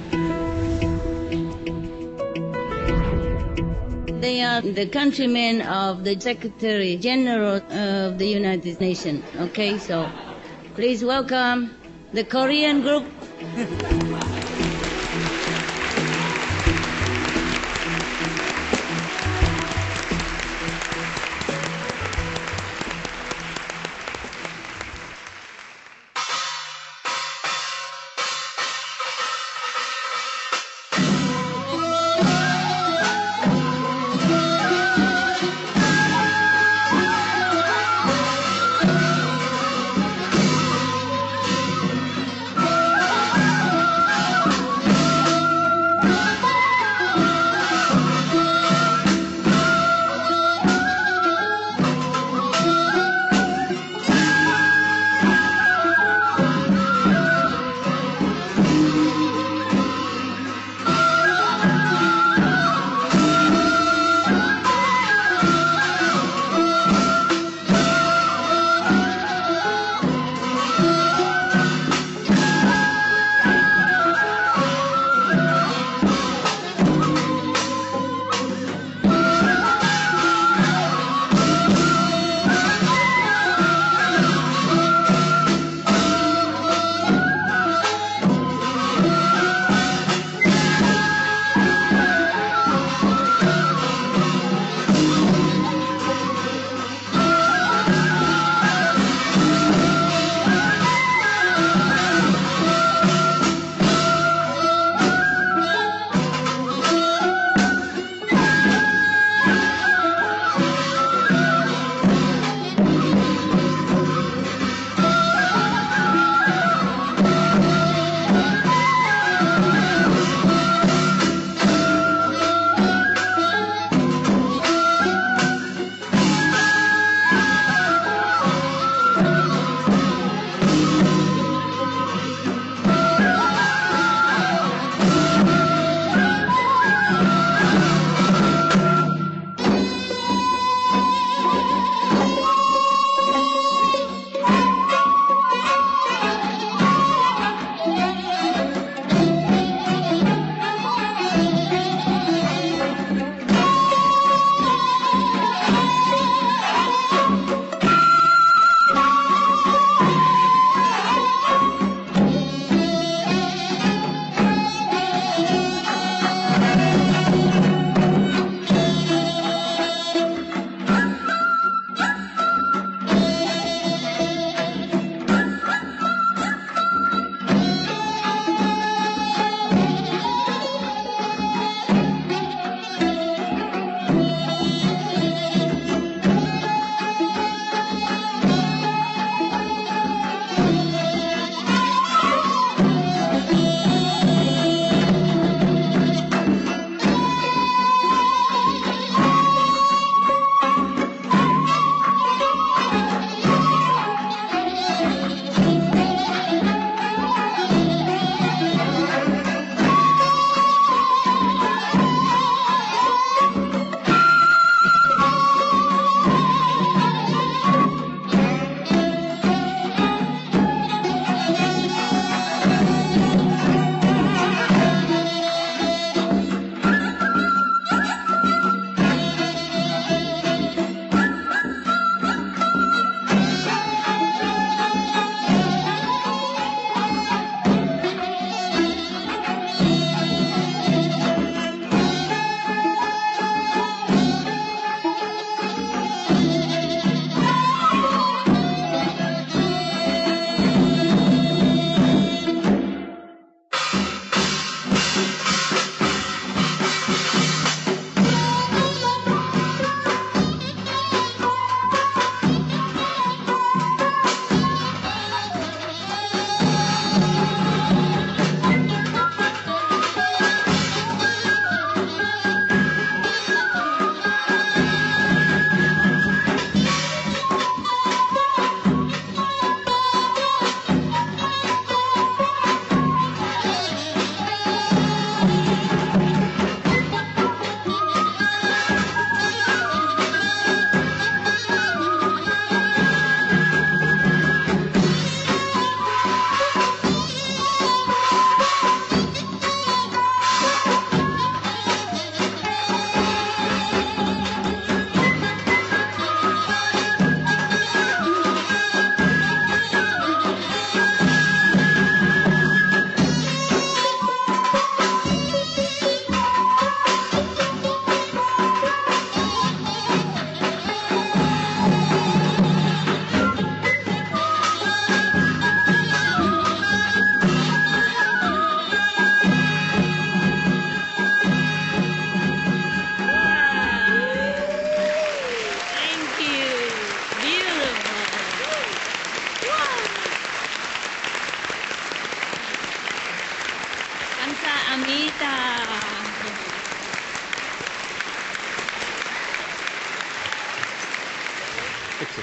They are the countrymen of the Secretary General of the United Nations. Okay, so please welcome the Korean group.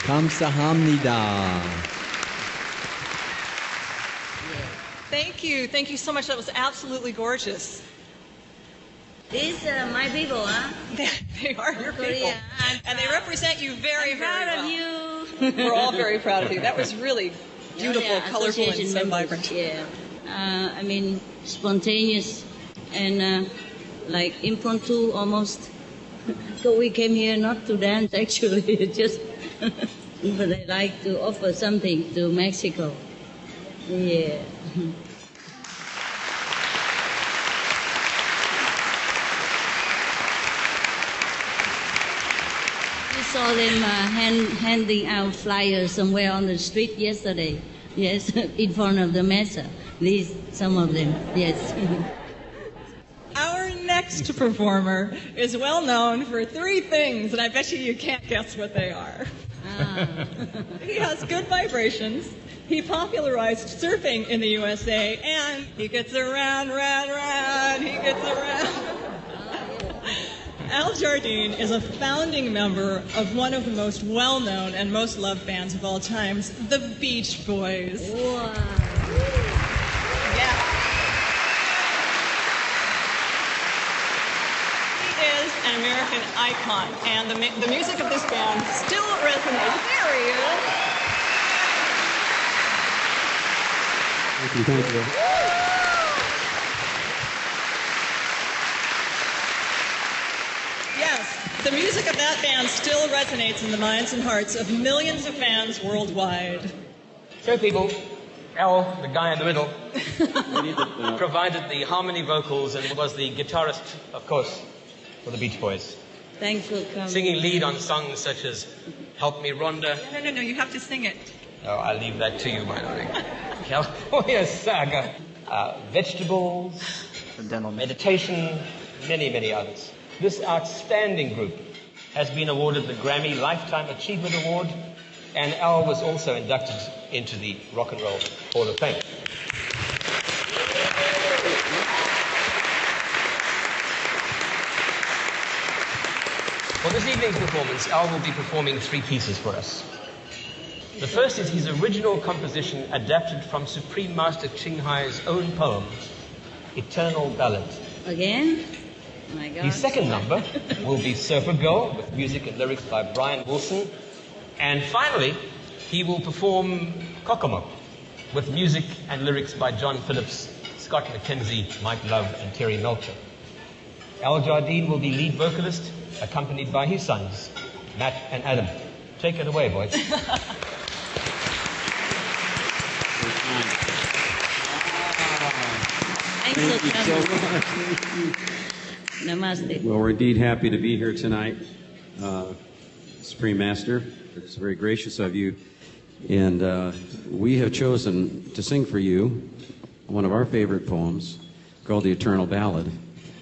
감사합니다. Thank you. Thank you so much. That was absolutely gorgeous. These are my people, huh? They are your people. Korea. And they represent you very, very well. Proud of you. We're all very proud of you. That was really beautiful, colorful, and so members, vibrant. Yeah. I mean, spontaneous and like impromptu almost. So we came here not to dance, actually, just, but I like to offer something to Mexico. Yeah. We saw them handing out flyers somewhere on the street yesterday. Yes, in front of the mesa. Some of them, yes. Our next performer is well known for three things, and I bet you can't guess what they are. He has good vibrations. He popularized surfing in the USA, and he gets around, he gets around. Al Jardine is a founding member of one of the most well-known and most loved bands of all times, the Beach Boys. Wow. Yeah. He is an American icon, and the music of this band still resonates. There he is. Thank you. Yes, the music of that band still resonates in the minds and hearts of millions of fans worldwide. So people, Al, the guy in the middle, provided the harmony vocals and was the guitarist, of course, for the Beach Boys. Thanks for coming. Singing lead on songs such as Help Me Rhonda. No, you have to sing it. Oh, I'll leave that to you, my darling. California Saga. Vegetables, Meditation, many, many others. This outstanding group has been awarded the Grammy Lifetime Achievement Award, and Al was also inducted into the Rock and Roll Hall of Fame. For this evening's performance, Al will be performing three pieces for us. The first is his original composition adapted from Supreme Master Chinghai's own poem, Eternal Ballad. Again? Oh my God. The second number will be Surfer Girl, with music and lyrics by Brian Wilson. And finally, he will perform Kokomo, with music and lyrics by John Phillips, Scott McKenzie, Mike Love, and Terry Melcher. Al Jardine will be lead vocalist, accompanied by his sons, Matt and Adam. Take it away, boys. Thanks for coming. Namaste. Well, we're indeed happy to be here tonight, Supreme Master. It's very gracious of you. And we have chosen to sing for you one of our favorite poems called The Eternal Ballad,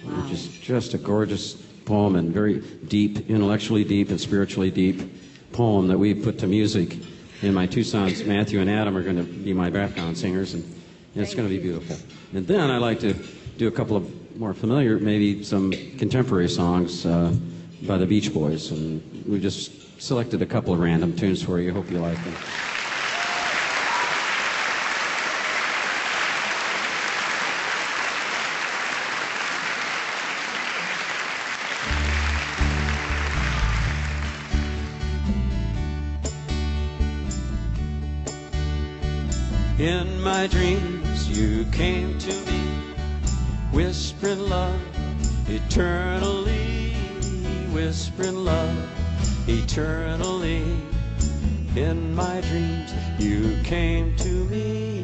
which is just a gorgeous poem and very deep, intellectually deep and spiritually deep poem that we put to music. And my two sons, Matthew and Adam, are going to be my background singers, and it's going to be beautiful. And then I'd like to do a couple of more familiar, maybe some contemporary songs by the Beach Boys. And we just selected a couple of random tunes for you. Hope you like them. In my dreams you came to me, whispering love eternally, whispering love eternally. In my dreams you came to me.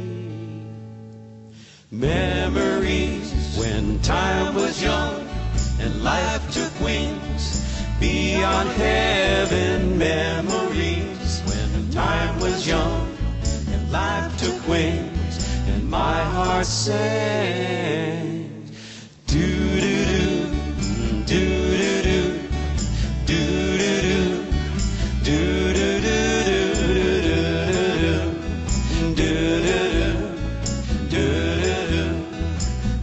Memories when time was young and life took wings beyond heaven. Memories when time was young and life took wings, and my heart sang. Do-do-do, do-do-do, do-do-do, do-do-do,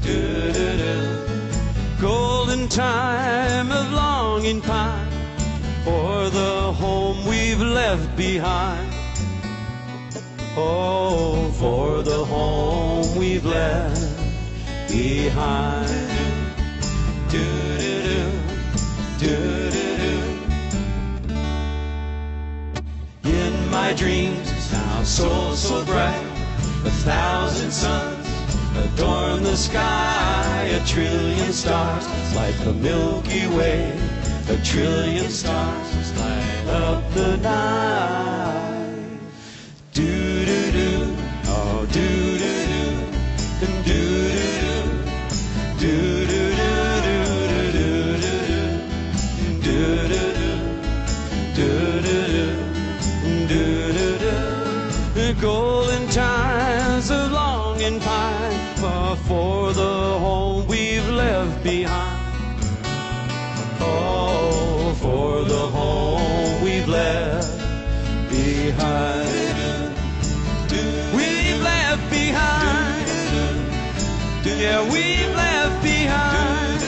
do-do-do, golden time of longing pine for the home we've left behind. Oh, for the home we've left behind. Do-do-do, do-do-do. In my dreams, now so bright, 1,000 suns adorn the sky, 1,000,000,000 stars like the Milky Way, 1,000,000,000,000 stars light up the night. Do-do-do, oh do-do-do, and do-do-do, do-do-do, do-do-do, do-do-do, do-do-do, do-do-do. The golden times of longing pine for the home we've left behind. Oh, for the home we've left behind. We've left behind. Yeah, we've left behind.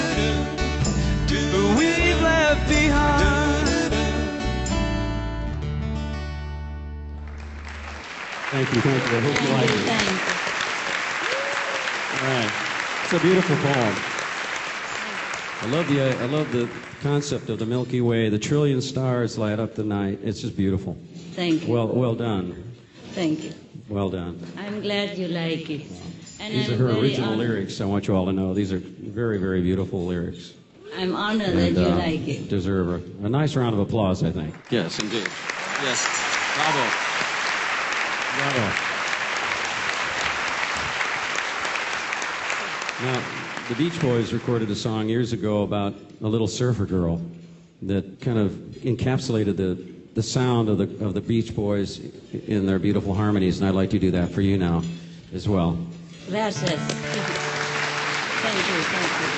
We've left behind. Thank you, thank you. I hope you like it. All right. It's a beautiful poem. I love the concept of the Milky Way. The 1,000,000,000 stars light up the night. It's just beautiful. Thank you. Well done. Thank you. Well done. I'm glad you like it. And These are I'm her very original honored. lyrics. I want you all to know these are very, very beautiful lyrics. I'm honored And, that you like it. Deserve a nice round of applause, I think. Yes, indeed. Yes. Bravo. Bravo. Now, the Beach Boys recorded a song years ago about a little surfer girl that kind of encapsulated the sound of the Beach Boys in their beautiful harmonies, and I'd like to do that for you now as well. Gracias. Thank you, thank you.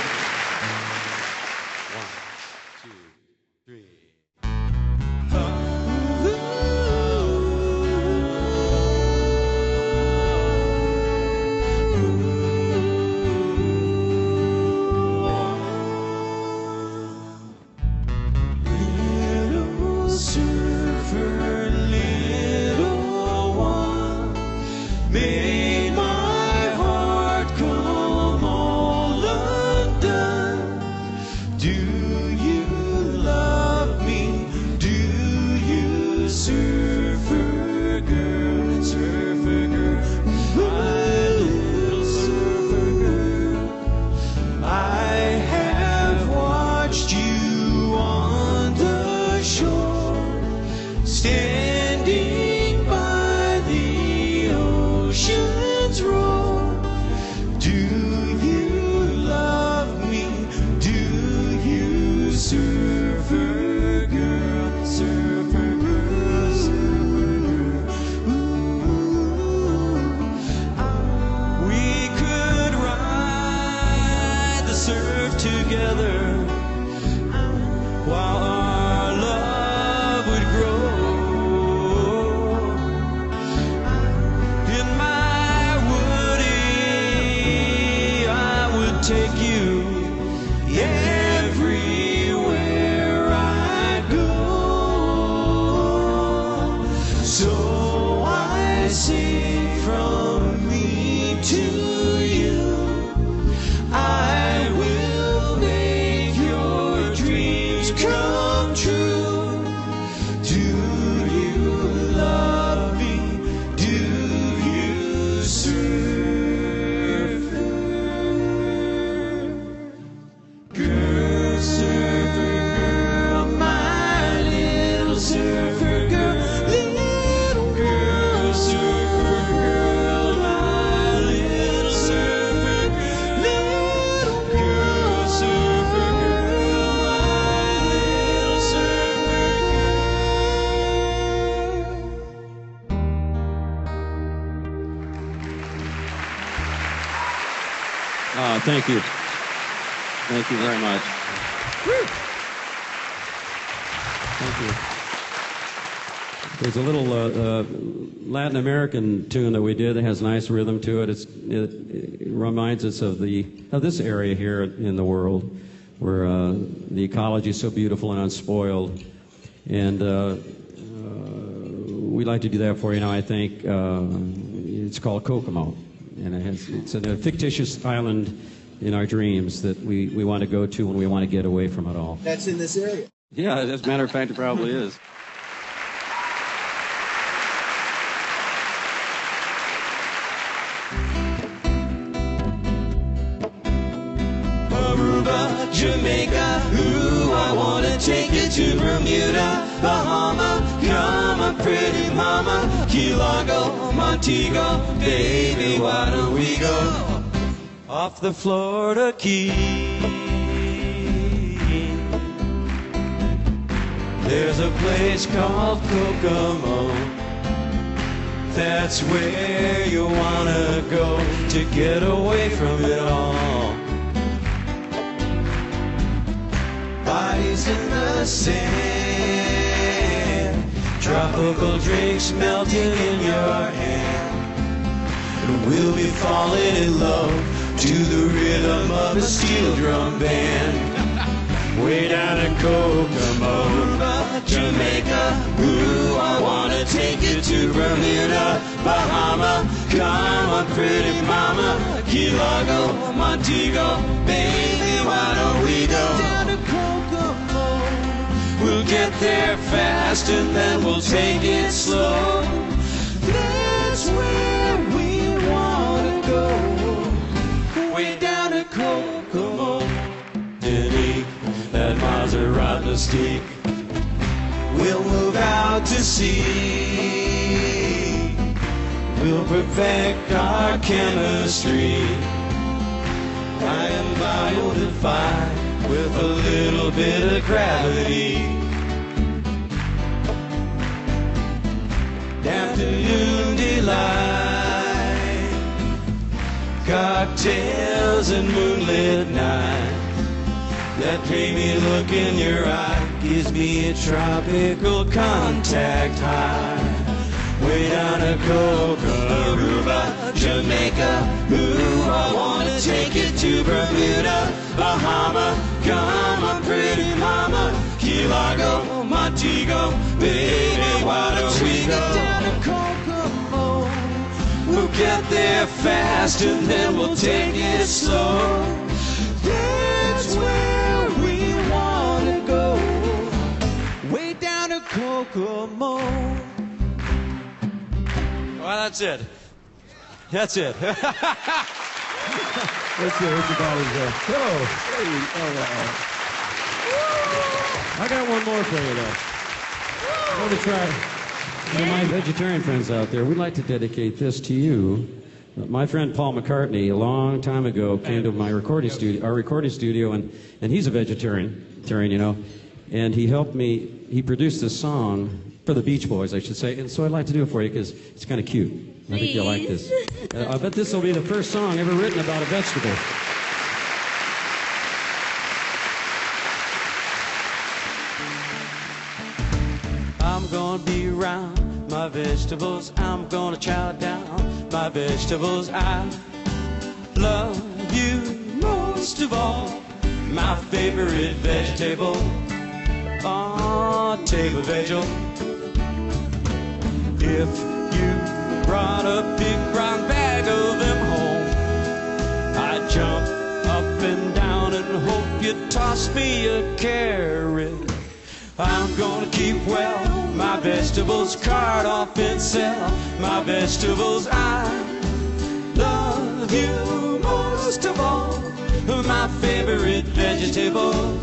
Little surfer, little one, made my heart come all undone. Do you love me? Do you, surfer girl, surfer girl, my little surfer girl? I have watched you on the shore, standing by the ocean's roar. Do you love me? Do you, surfer girl, surfer girl, surfer girl? Ooh, we could ride the surf together while our love would grow. In my woody, I would take you everywhere I go. So I say from me to you, I will make your dreams come true. Do you love me? Do you, surfer girl, surfer girl, my little surfer girl, little girl, surfer girl, my little surfer girl, little girl, surfer girl, my little surfer Thank you. Thank you very much. Thank you. There's a little Latin American tune that we did that has nice rhythm to it. It reminds us of this area here in the world where the ecology is so beautiful and unspoiled. And we'd like to do that for you now. I think it's called Kokomo, and it's a fictitious island in our dreams that we want to go to when we want to get away from it all. That's in this area. Yeah, as a matter of fact, it probably is. Aruba, Jamaica, ooh, I wanna take you to Bermuda, Bahama, come on pretty mama, Key Largo, Montego, baby, why don't we go off the Florida Keys? There's a place called Kokomo, that's where you wanna go to get away from it all. Bodies in the sand, tropical drinks melting in your hand, and we'll be falling in love to the rhythm of a steel drum band. Way down in Kokomo, Jamaica, ooh, I wanna take you to Bermuda, Bahama, come on pretty mama, Key Largo, Montego, baby, why don't we go down to Kokomo? We'll get there fast and then we'll take it slow. That's where we wanna go, way down to Kokomo. That Maserati Mystique, we'll move out to sea. We'll perfect our chemistry. I am biodefy with a little bit of gravity. Afternoon delight, cocktails and moonlit night. That dreamy look in your eye gives me a tropical contact high. Way down to Kokomo, Aruba, Jamaica, ooh, I wanna take you to Bermuda, Bahama, come on pretty mama, Key Largo, Montego, baby, why don't we go down to Kokomo? We'll get there fast and then we'll take it slow. That's where we wanna go, way down to Kokomo. Well, that's it. That's it. Let's see what you got is there. Hello. I got one more for you, though. I'm going to try. For my vegetarian friends out there, we'd like to dedicate this to you. My friend Paul McCartney, a long time ago, came to my recording studio, and he's a vegetarian, you know, and he helped me. He produced this song for the Beach Boys, I should say, and so I'd like to do it for you because it's kind of cute. I think you'll like this. I bet this will be the first song ever written about a vegetable. I'm gonna be around my vegetables, I'm gonna chow down my vegetables. I love you most of all, my favorite vegetable, table vegetable. If you brought a big brown bag of them home, I'd jump up and down and hope you'd toss me a carrot. I'm gonna keep well my vegetables, cart off and sell my vegetables. I love you most of all, my favorite vegetable,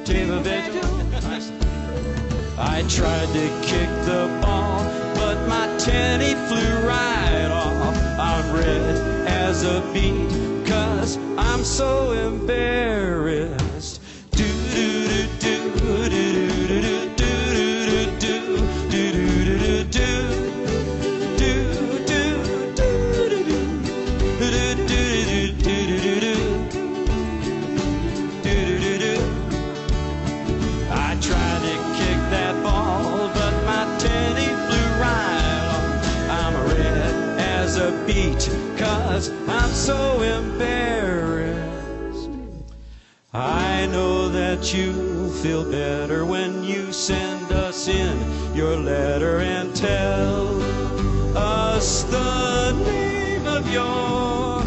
table vegetable. I tried to kick the ball, but my tenny flew right off. I'm red as a beet, 'cause I'm so embarrassed. I tried to kick that ball, but my tenny flew right off. I'm red as a beet, 'cause I'm so embarrassed. I know that you feel better when you send us in your letter and tell us the name of your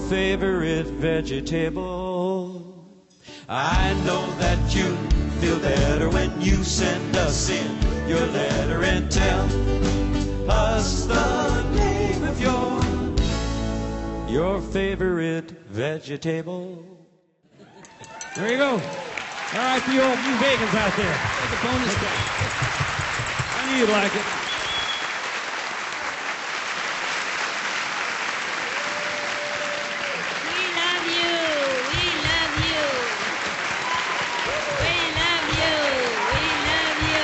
favorite vegetable. I know that you feel better when you send us in your letter and tell us the name of your favorite vegetable. There you go. All right, for you old New Vegans out there. Take a bonus track. I knew you'd like it. We love you. We love you. We love you. We love you.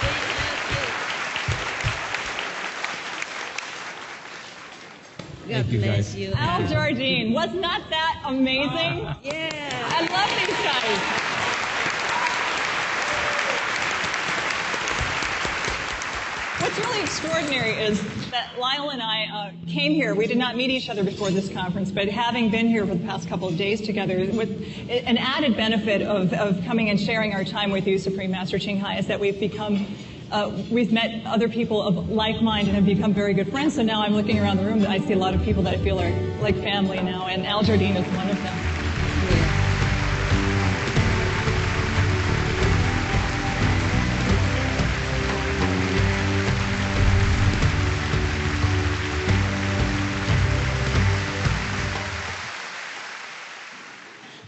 We love you. God bless you. Al Jardine, was not that amazing? Yeah. I love these guys. What's really extraordinary is that Lyle and I came here. We did not meet each other before this conference, but having been here for the past couple of days together, with an added benefit of coming and sharing our time with you, Supreme Master Chinghai, is that we've met other people of like mind and have become very good friends. So now I'm looking around the room and I see a lot of people that I feel are like family now, and Al Jardine is one of them.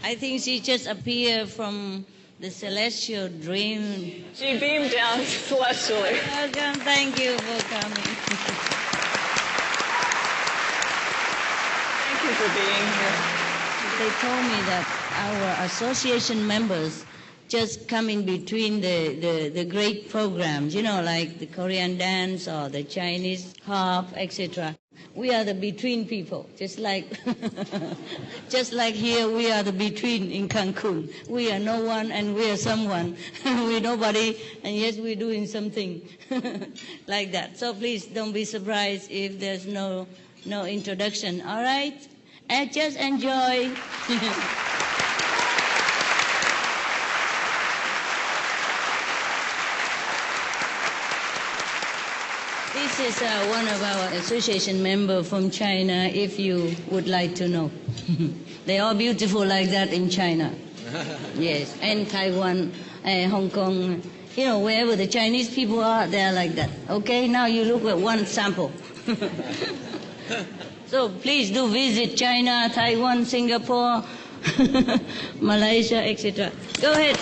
I think she just appeared from the celestial dream. She beamed down celestially. Welcome. Thank you for coming. Thank you for being here. They told me that our association members just come in between the great programs, you know, like the Korean dance or the Chinese harp, etc. We are the between people, just like here we are the between in Cancun. We are no one and we are someone. We're nobody, and yes, we're doing something like that. So please don't be surprised if there's no introduction. All right? And just enjoy. This is one of our association members from China, if you would like to know. They're all beautiful like that in China. Yes, and Taiwan, Hong Kong, you know, wherever the Chinese people are, they're like that. Okay, now you look at one sample. So please do visit China, Taiwan, Singapore, Malaysia, etc. Go ahead.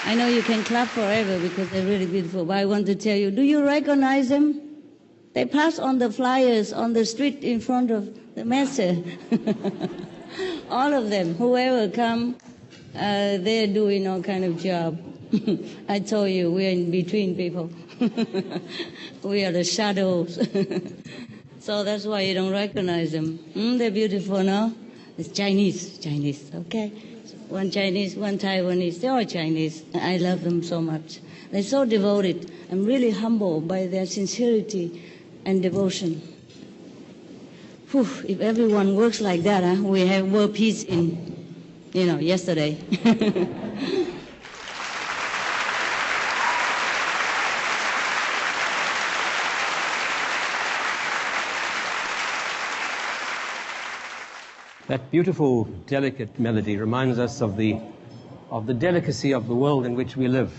I know you can clap forever because they're really beautiful, but I want to tell you, do you recognize them? They pass on the flyers on the street in front of the messe. All of them, whoever come, they're doing all kind of job. I told you, we're in between people. We are the shadows. So that's why you don't recognize them. They're beautiful, no? It's Chinese, okay? One Chinese, one Taiwanese, they're all Chinese. I love them so much. They're so devoted. I'm really humbled by their sincerity and devotion. Whew, if everyone works like that, we have world peace in, yesterday. That beautiful, delicate melody reminds us of the delicacy of the world in which we live.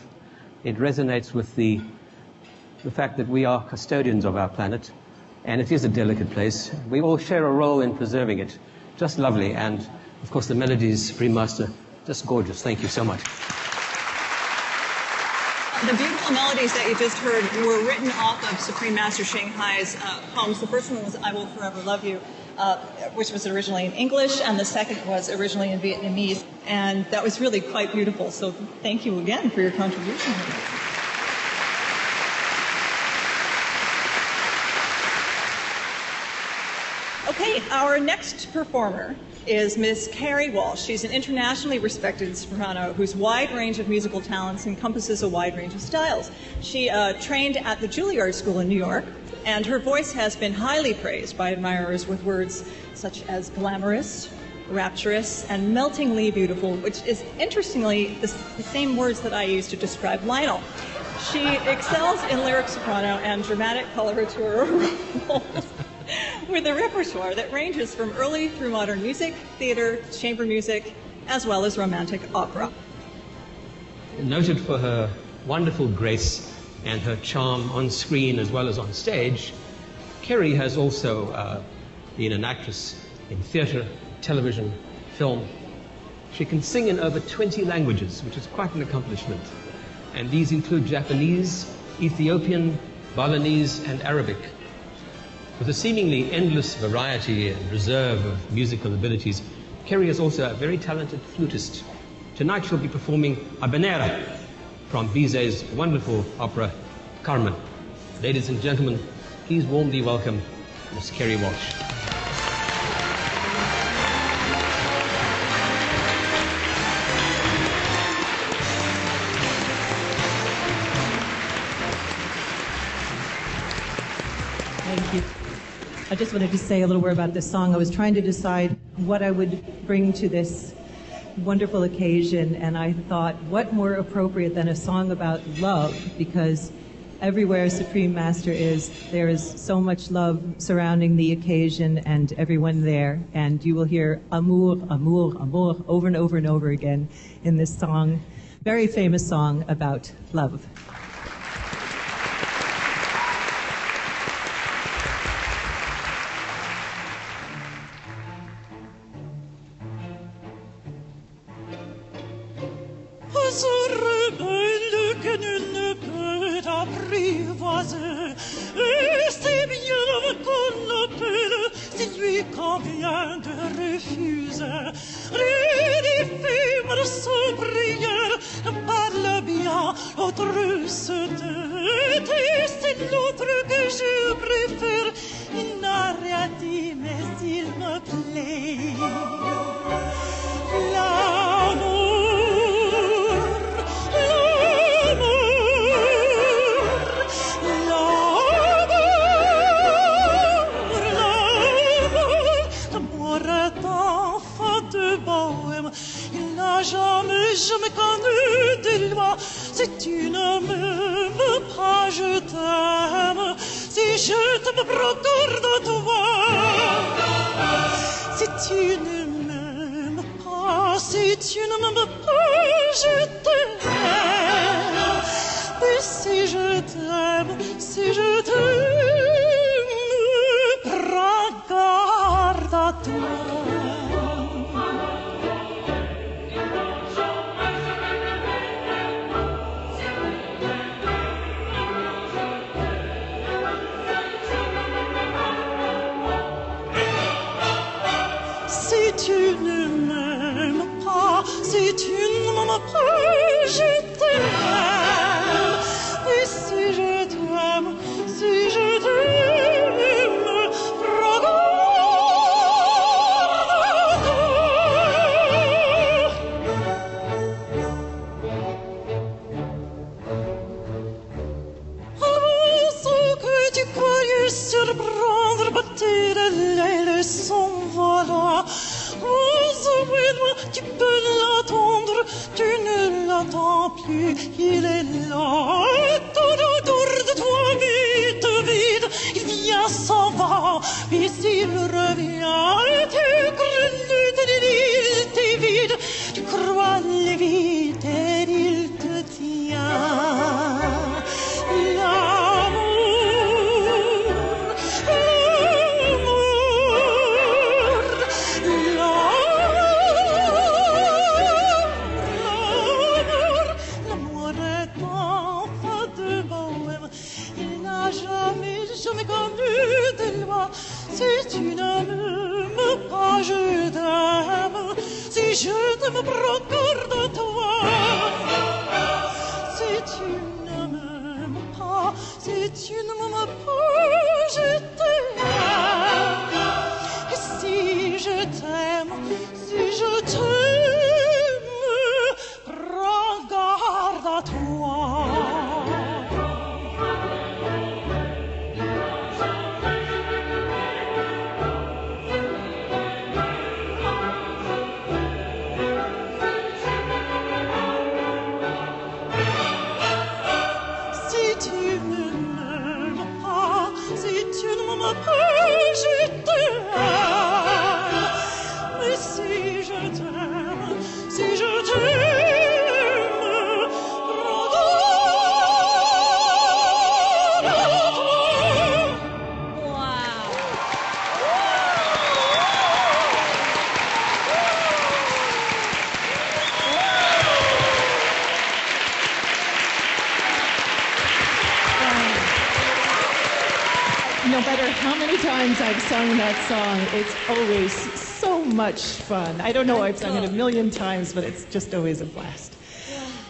It resonates with the fact that we are custodians of our planet, and it is a delicate place. We all share a role in preserving it. Just lovely, and of course the melodies, Supreme Master, just gorgeous. Thank you so much. The beautiful melodies that you just heard were written off of Supreme Master Chinghai's poems. The first one was I Will Forever Love You, which was originally in English, and the second was originally in Vietnamese. And that was really quite beautiful. So thank you again for your contribution. Okay, our next performer is Miss Carrie Walsh. She's an internationally respected soprano whose wide range of musical talents encompasses a wide range of styles. She trained at the Juilliard School in New York, and her voice has been highly praised by admirers with words such as glamorous, rapturous, and meltingly beautiful, which is interestingly the same words that I use to describe Lionel. She excels in lyric soprano and dramatic coloratura roles with a repertoire that ranges from early through modern music, theater, chamber music, as well as romantic opera. Noted for her wonderful grace and her charm on screen as well as on stage, Carrie has also been an actress in theater, television, film. She can sing in over 20 languages, which is quite an accomplishment. And these include Japanese, Ethiopian, Balinese, and Arabic. With a seemingly endless variety and reserve of musical abilities, Carrie is also a very talented flutist. Tonight she'll be performing Habanera from Bizet's wonderful opera, Carmen. Ladies and gentlemen, please warmly welcome Miss Carrie Walsh. Thank you. I just wanted to say a little word about this song. I was trying to decide what I would bring to this wonderful occasion, and I thought, what more appropriate than a song about love, because everywhere Supreme Master is, there is so much love surrounding the occasion and everyone there, and you will hear amour, amour, amour over and over and over again in this song, very famous song about love. Et c'est bien qu'on appelle si lui convient de refuser. Les éphémères sans prière parle bien, l'autre se tait. Et c'est l'autre que je préfère, il n'a rien dit. me regardes toi. Si tu ne m'aimes pas, si tu ne m'aimes pas, je t'aime. Et si je t'aime, prends garde à toi. Si tu ne m'aimes pas, si tu ne m'aimes pas, je t'aime. Et si je t'aime, regarde. Alors que tu croyais surprendre, battre l'aile s'envola. Tu peux l'attendre, tu ne l'attends plus, il est là. Tout autour de toi, vite, vite, il vient, s'en va, mais s'il revient, tu crois il t'évite, tu crois vite et il te tient. Jamais connu de loi. Si tu ne m'aimes pas, je t'aime. Si je t'aime, regarde à toi. Si tu ne m'aimes pas, si tu ne m'aimes pas, je t'aime. Et si je t'aime, regarde à toi. Je t'aime, mais si je t'aime, No matter how many times I've sung that song, it's always so much fun. I don't know, I've sung it a million times, but it's just always a blast.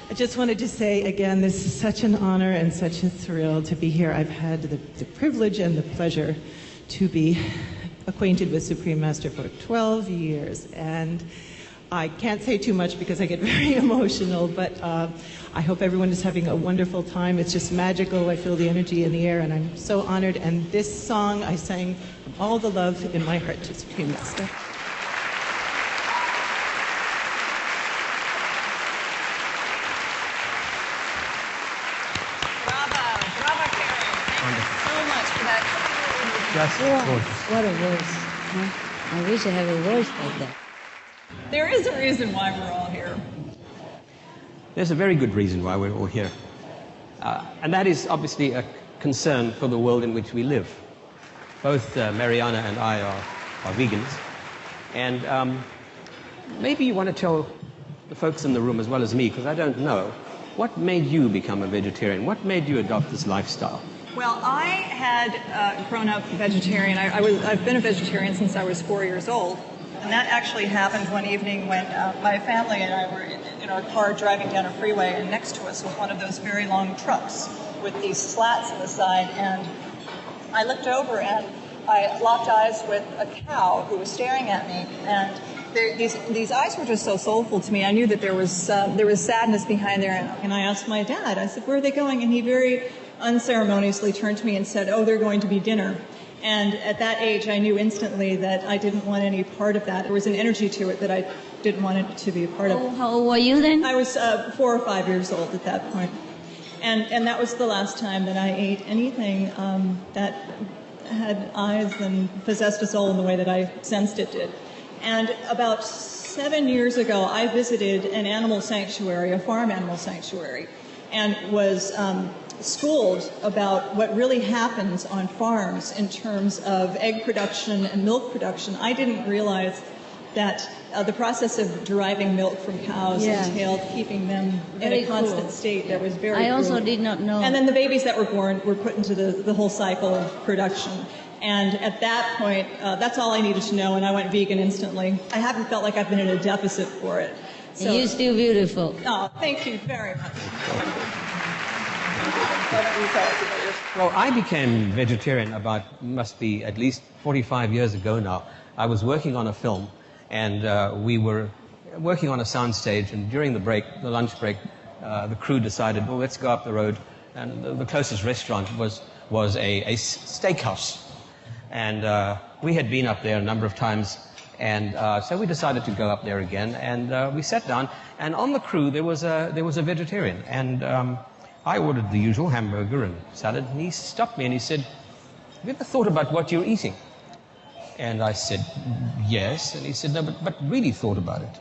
I just wanted to say again, this is such an honor and such a thrill to be here. I've had the privilege and the pleasure to be acquainted with Supreme Master for 12 years, and I can't say too much because I get very emotional, but I hope everyone is having a wonderful time. It's just magical. I feel the energy in the air, and I'm so honored. And this song I sang from all the love in my heart to Supreme Master. Just gorgeous. What a voice. Huh? I wish I had a voice like that. There is a reason why we're all here. There's a very good reason why we're all here. And that is obviously a concern for the world in which we live. Both Mariana and I are vegans. And maybe you want to tell the folks in the room as well as me, because I don't know, what made you become a vegetarian? What made you adopt this lifestyle? Well, I had grown up vegetarian. I've been a vegetarian since I was 4 years old. And that actually happened one evening when my family and I were in our car driving down a freeway, and next to us was one of those very long trucks with these slats in the side. And I looked over and I locked eyes with a cow who was staring at me. And these eyes were just so soulful to me. I knew that there was sadness behind there. And I asked my dad, I said, "Where are they going?" And he very unceremoniously turned to me and said, "Oh, they're going to be dinner." And at that age, I knew instantly that I didn't want any part of that. There was an energy to it that I didn't want it to be a part of. How old were you then? I was 4 or 5 years old at that point. And that was the last time that I ate anything that had eyes and possessed a soul in the way that I sensed it did. And about 7 years ago, I visited an animal sanctuary, a farm animal sanctuary, and was schooled about what really happens on farms in terms of egg production and milk production. I didn't realize that the process of deriving milk from cows entailed keeping them in a constant state. That was very I also brutal. did not know. And then the babies that were born were put into the whole cycle of production. And at that point, that's all I needed to know, and I went vegan instantly. I haven't felt like I've been in a deficit for it. So, you're still beautiful. Oh, thank you very much. Well, I became vegetarian must be at least 45 years ago now. I was working on a film, and we were working on a soundstage, and during the lunch break, the crew decided, well, let's go up the road, and the closest restaurant was a steakhouse. And we had been up there a number of times, and so we decided to go up there again, and we sat down, and on the crew there was a vegetarian, and I ordered the usual hamburger and salad, and he stopped me and he said, have you ever thought about what you're eating? And I said, yes. And he said, no, but really thought about it.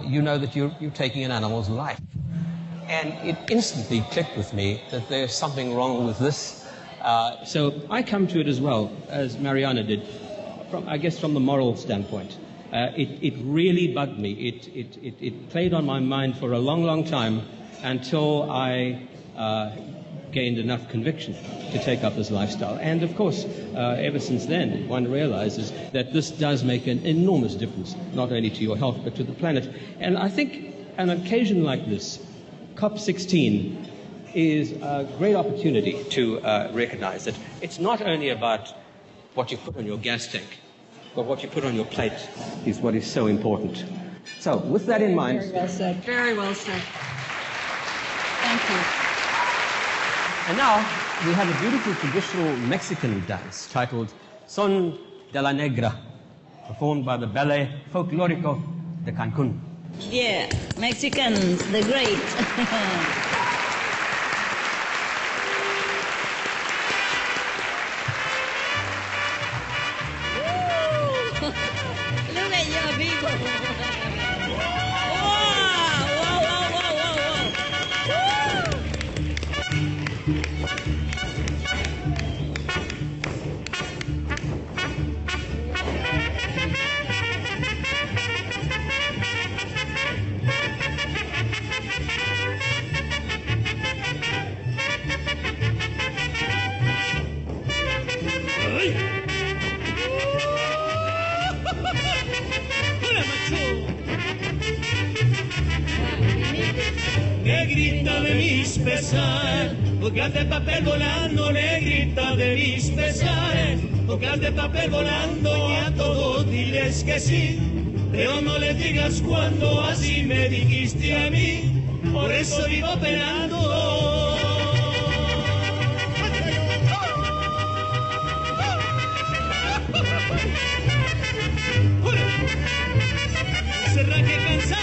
You know that you're taking an animal's life. And it instantly clicked with me that there's something wrong with this. So I come to it as well, as Mariana did, from the moral standpoint. It really bugged me. It played on my mind for a long, long time until I gained enough conviction to take up this lifestyle. And of course, ever since then, one realizes that this does make an enormous difference, not only to your health, but to the planet. And I think an occasion like this, COP16, is a great opportunity to recognize that it's not only about what you put on your gas tank, but what you put on your plate is what is so important. So, with that in mind... Very well said. Very well said. Thank you. And now, we have a beautiful traditional Mexican dance titled Son de la Negra, performed by the Ballet Folklórico de Cancun. Yeah, Mexicans, the great. Look at your people. Negrita de mis pesares, hojas de papel volando, negrita de mis pesares, hojas de papel volando, y a todos diles que sí, pero no les digas cuando así me dijiste a mí, por eso vivo penando. ¿Será que cansado?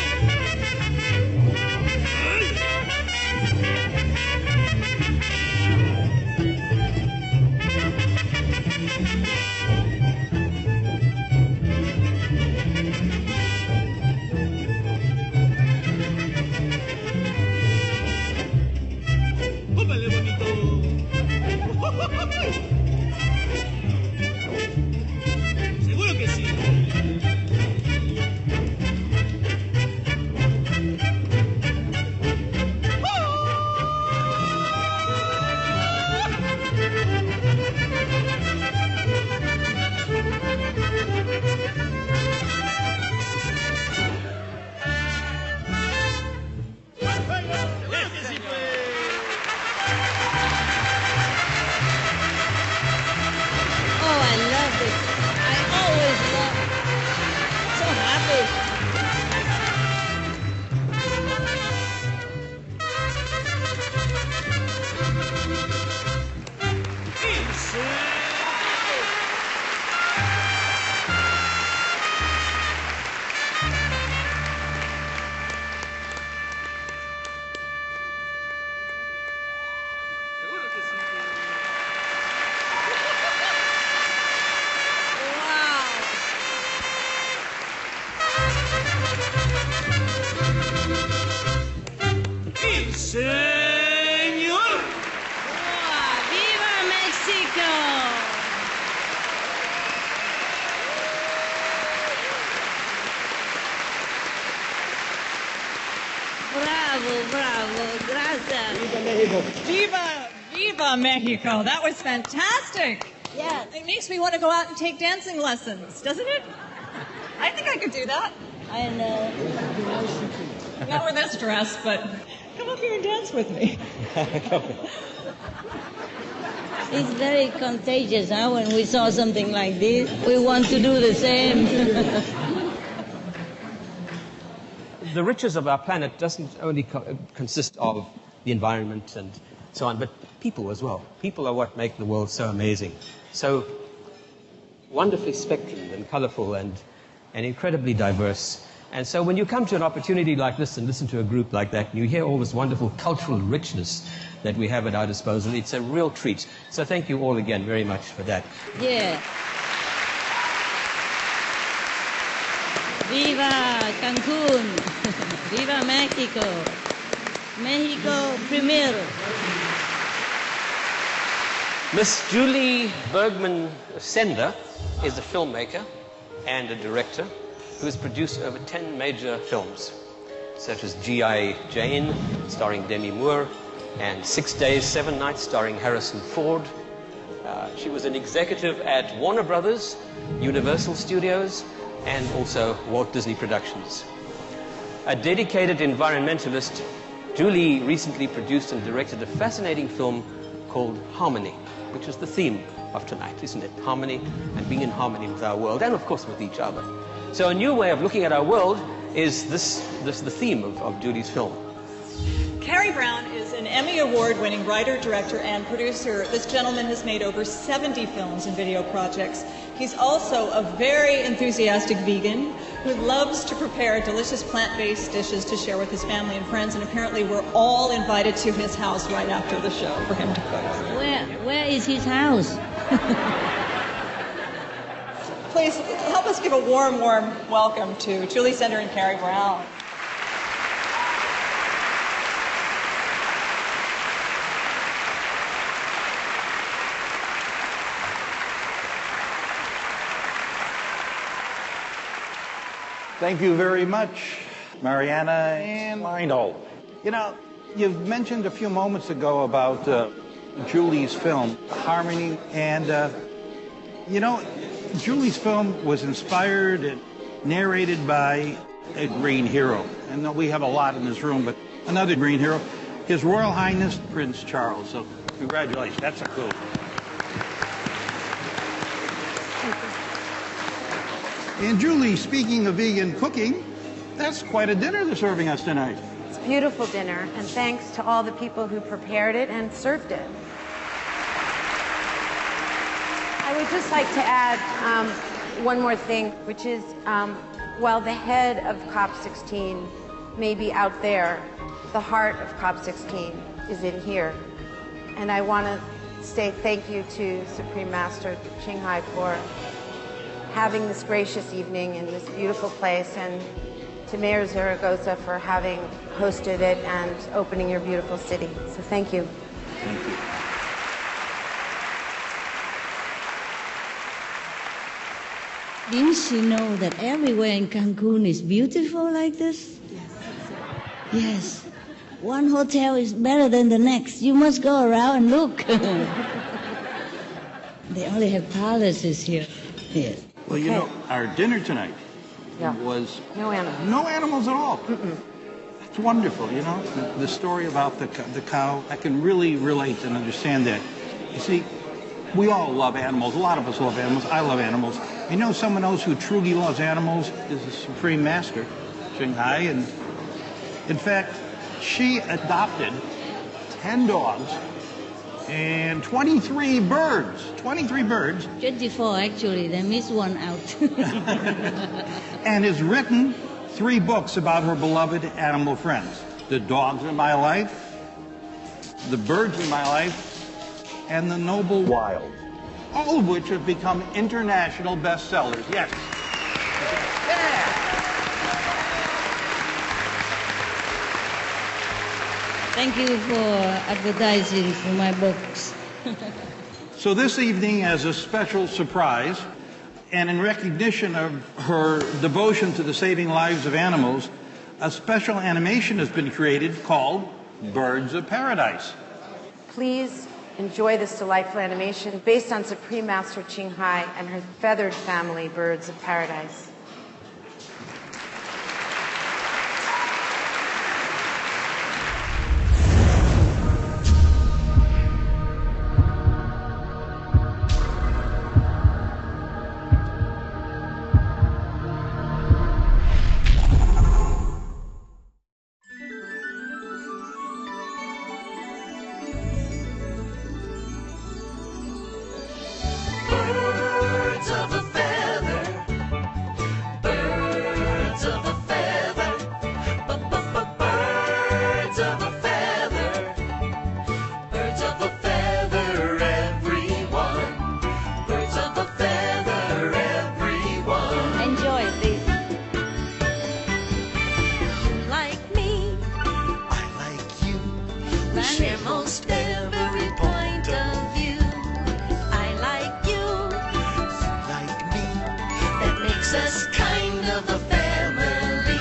Señor. ¡Viva México! Bravo, bravo, gracias. Viva, viva Mexico. That was fantastic. Yes. It makes me want to go out and take dancing lessons, doesn't it? I think I could do that. I know. Not with this dress, but come up here and dance with me. It's very contagious, huh? When we saw something like this, we want to do the same. The riches of our planet doesn't only consist of the environment and so on, but people as well. People are what make the world so amazing, so wonderfully spectrum and colorful and incredibly diverse. And so when you come to an opportunity like this and listen to a group like that, and you hear all this wonderful cultural richness that we have at our disposal, it's a real treat. So thank you all again very much for that. Yeah. Viva Cancun! Viva Mexico! Mexico primero! Miss Julie Bergman Sender is a filmmaker and a director who has produced over 10 major films, such as G.I. Jane, starring Demi Moore, and 6 Days, 7 Nights, starring Harrison Ford. She was an executive at Warner Brothers, Universal Studios, and also Walt Disney Productions. A dedicated environmentalist, Julie recently produced and directed a fascinating film called Harmony, which is the theme of tonight, isn't it? Harmony, and being in harmony with our world, and of course with each other. So a new way of looking at our world is the theme of Julie's film. Carrie Brown is an Emmy Award-winning writer, director, and producer. This gentleman has made over 70 films and video projects. He's also a very enthusiastic vegan who loves to prepare delicious plant-based dishes to share with his family and friends, and apparently we're all invited to his house right after the show for him to cook. Where is his house? Please help us give a warm, warm welcome to Julie Sender and Carrie Brown. Thank you very much, Mariana and Lionel. You know, you've mentioned a few moments ago about Julie's film, Harmony, and, you know, Julie's film was inspired and narrated by a green hero. And we have a lot in this room, but another green hero, His Royal Highness Prince Charles. So congratulations, that's a coup. And Julie, speaking of vegan cooking, that's quite a dinner they're serving us tonight. It's a beautiful dinner, and thanks to all the people who prepared it and served it. I would just like to add one more thing, which is while the head of COP16 may be out there, the heart of COP16 is in here. And I want to say thank you to Supreme Master Chinghai for having this gracious evening in this beautiful place, and to Mayor Zaragoza for having hosted it and opening your beautiful city. So thank you. Thank you. Didn't you know that everywhere in Cancun is beautiful like this? Yes. One hotel is better than the next. You must go around and look. They only have palaces here. Yes. Well, you know, our dinner tonight was no animals. No animals at all. That's wonderful, you know. The story about the cow, I can really relate and understand that. You see, we all love animals. A lot of us love animals. I love animals. You know, someone else who truly loves animals is the Supreme Master, Chinghai. And in fact, she adopted 10 dogs and 23 birds. 23 birds. 24, actually. They missed one out. And has written 3 books about her beloved animal friends. The dogs in my life, the birds in my life, and the noble wild. All of which have become international bestsellers. Yes. Thank you for advertising for my books. So this evening, as a special surprise, and in recognition of her devotion to the saving lives of animals, a special animation has been created called Birds of Paradise. Please enjoy this delightful animation based on Supreme Master Chinghai and her feathered family, Birds of Paradise. Birds of a feather, birds of a feather, birds of a feather, birds of a feather, everyone, birds of a feather, everyone. Enjoy, please. You like me, I like you, we share most every point of view. I like you, you like me, that makes us kind of a family.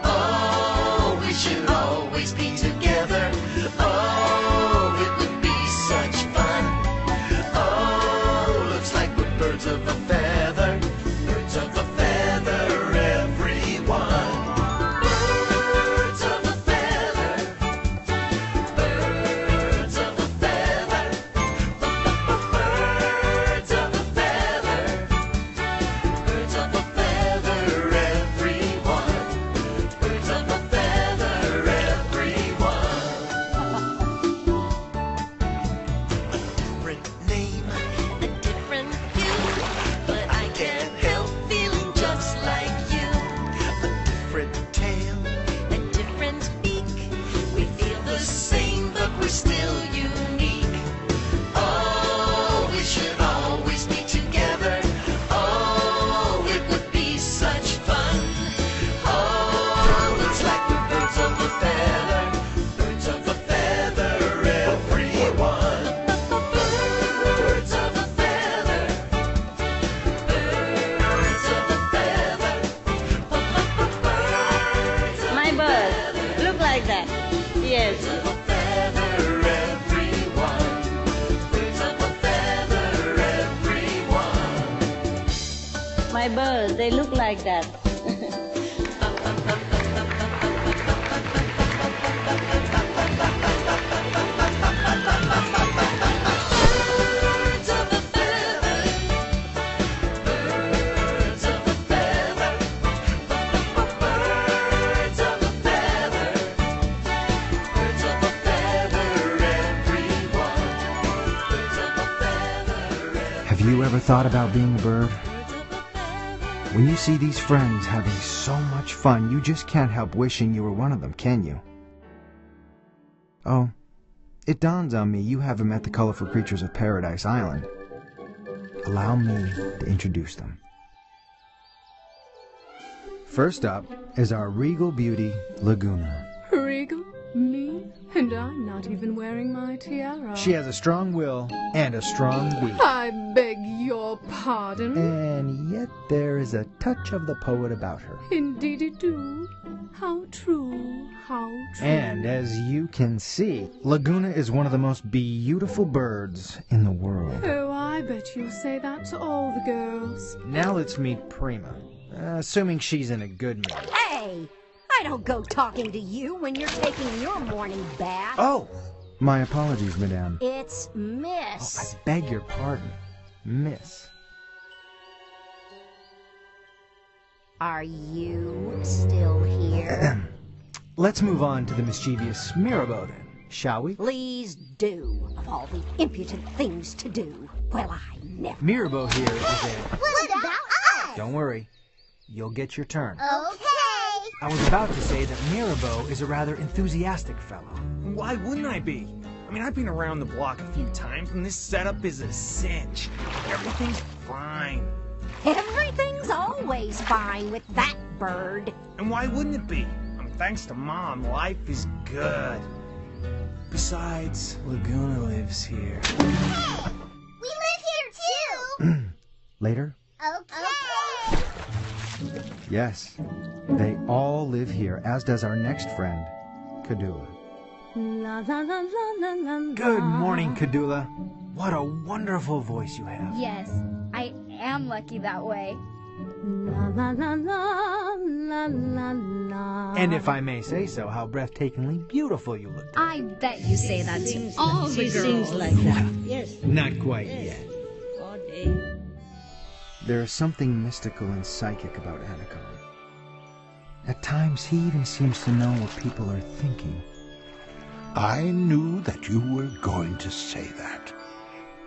Oh, we should always be together. Oh, it would be such fun. Oh, looks like we're birds of a feather, birds of a feather, everyone. Birds of a feather, birds of a feather, birds of a feather, birds of a feather, everyone, birds of a feather, everyone. A different name, a different hue, but I can't help feeling just like you. A different tail, a different beak, we feel the same, but we're still unique. Oh, we should always be together. Oh, it would be such fun. Oh, looks like we're birds of a feather, birds of a feather, everyone. Birds of a feather, birds of a feather, My bird, look like that. Yes. feather, everyone. Birds of a feather, everyone. My birds, they look like that. Birds of a feather, birds of a feather, birds of a feather, birds of a feather, everyone. Birds of a feather. Have you ever thought about being a bird? When you see these friends having so much fun, you just can't help wishing you were one of them, can you? Oh, it dawns on me you haven't met the colorful creatures of Paradise Island. Allow me to introduce them. First up is our regal beauty, Laguna. Regal? Me? And I'm not even wearing my tiara. She has a strong will and a strong beak. I beg your pardon. And yet there is a touch of the poet about her. Indeedy do. How true, how true. And as you can see, Laguna is one of the most beautiful birds in the world. Oh, I bet you say that to all the girls. Now let's meet Prima, assuming she's in a good mood. Hey! I don't go talking to you when you're taking your morning bath. Oh! My apologies, madame. It's Oh, Miss. I beg your pardon, Miss. Are you still here? Let's move on to the mischievous Mirabeau then, shall we? Please do. Of all the impudent things to do. Well, I never. Mirabeau here is a... What about us? Don't worry, you'll get your turn. Okay. I was about to say that Mirabeau is a rather enthusiastic fellow. Why wouldn't I be? I mean, I've been around the block a few times, and this setup is a cinch. Everything's fine. Everything's always fine with that bird. And why wouldn't it be? Thanks to Mom, life is good. Besides, Laguna lives here. We live here too! Later? Okay! Yes. They all live here, as does our next friend, Kadula. La la la la la la la. Good morning, Kadula. What a wonderful voice you have. Yes, I am lucky that way. La la la la la la la. And if I may say so, how breathtakingly beautiful you look. I bet you say that to all the girls. She sings like that. Yes. Not quite yet. All day. There is something mystical and psychic about Anakin. At times, he even seems to know what people are thinking. I knew that you were going to say that.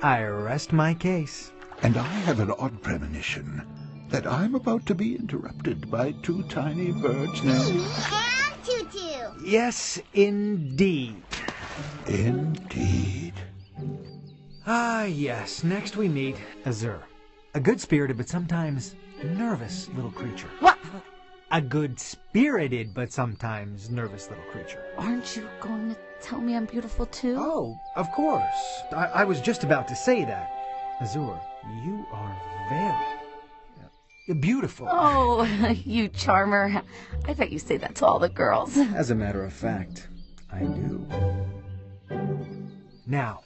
I rest my case. And I have an odd premonition that I'm about to be interrupted by two tiny birds named... Mimi and Tutu! Yes, indeed. Indeed. Ah, yes. Next we meet Azur. A good-spirited but sometimes nervous little creature. What? A good-spirited but sometimes nervous little creature. Aren't you going to tell me I'm beautiful too? Oh, of course. I was just about to say that. Azur, you are very beautiful. Oh, you charmer. I bet you say that to all the girls. As a matter of fact, I do. Now,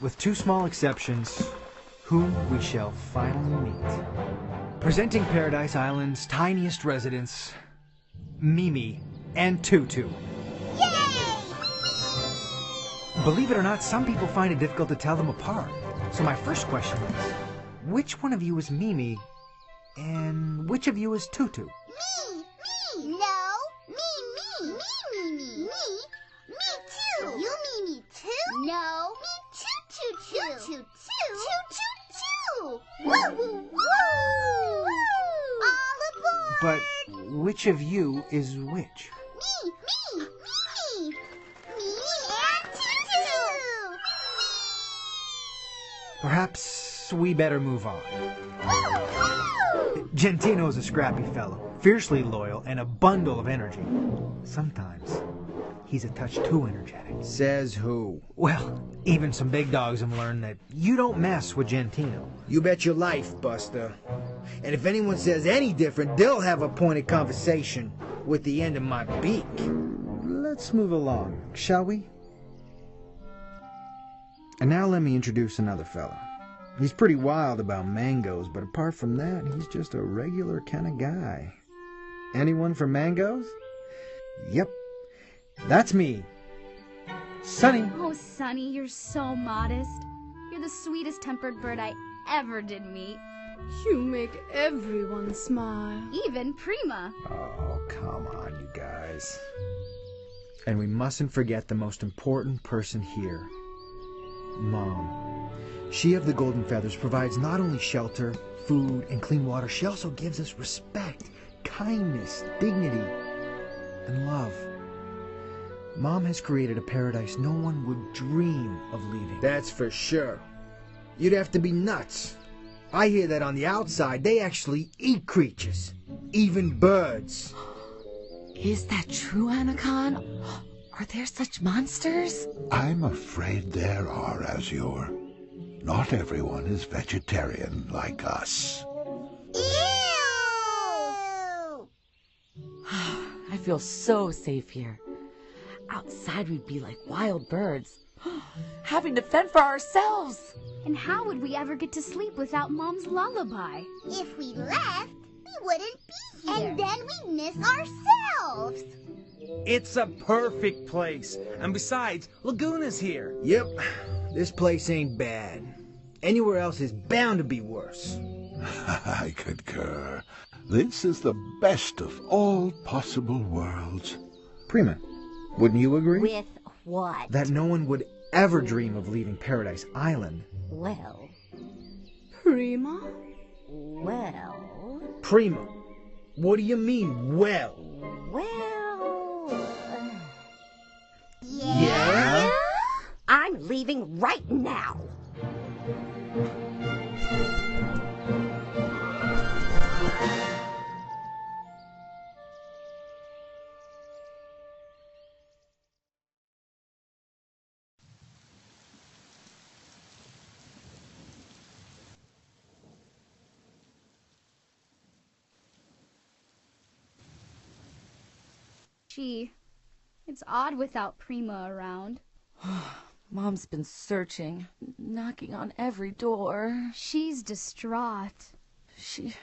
with two small exceptions, whom we shall finally meet. Presenting Paradise Island's tiniest residents, Mimi and Tutu. Yay! Believe it or not, some people find it difficult to tell them apart. So my first question is, which one of you is Mimi and which of you is Tutu? Me! No! Me! Me too! You Mimi too? No! Me too! You too! Woo! Woo! Woo! All aboard! But which of you is which? Me! Me and Tutu! Perhaps we better move on. Gentino's a scrappy fellow, fiercely loyal, and a bundle of energy. Sometimes he's a touch too energetic. Says who? Well, even some big dogs have learned that you don't mess with Gentino. You bet your life, Buster. And if anyone says any different, they'll have a pointed conversation with the end of my beak. Let's move along, shall we? And now let me introduce another fella. He's pretty wild about mangoes, but apart from that, he's just a regular kind of guy. Anyone for mangoes? Yep, that's me. Sunny. Oh, Sunny, you're so modest. You're the sweetest tempered bird I ever did meet. You make everyone smile. Even Prima. Oh, come on, you guys. And we mustn't forget the most important person here. Mom. She of the Golden Feathers provides not only shelter, food, and clean water, she also gives us respect, kindness, dignity, and love. Mom has created a paradise no one would dream of leaving. That's for sure. You'd have to be nuts. I hear that on the outside, they actually eat creatures, even birds. Is that true, Anakin? Are there such monsters? I'm afraid there are, Azure. Not everyone is vegetarian like us. Ew! I feel so safe here. Outside we'd be like wild birds, having to fend for ourselves. And how would we ever get to sleep without Mom's lullaby? If we left, we wouldn't be here. And then we'd miss ourselves. It's a perfect place. And besides, Laguna's here. Yep, this place ain't bad. Anywhere else is bound to be worse. I concur. This is the best of all possible worlds. Prima, wouldn't you agree? With what? That no one would ever dream of leaving Paradise Island. Well. Prima? Well. Prima, what do you mean, well? Well. Yeah? I'm leaving right now. Gee, it's odd without Prima around. Mom's been searching, knocking on every door. She's distraught. She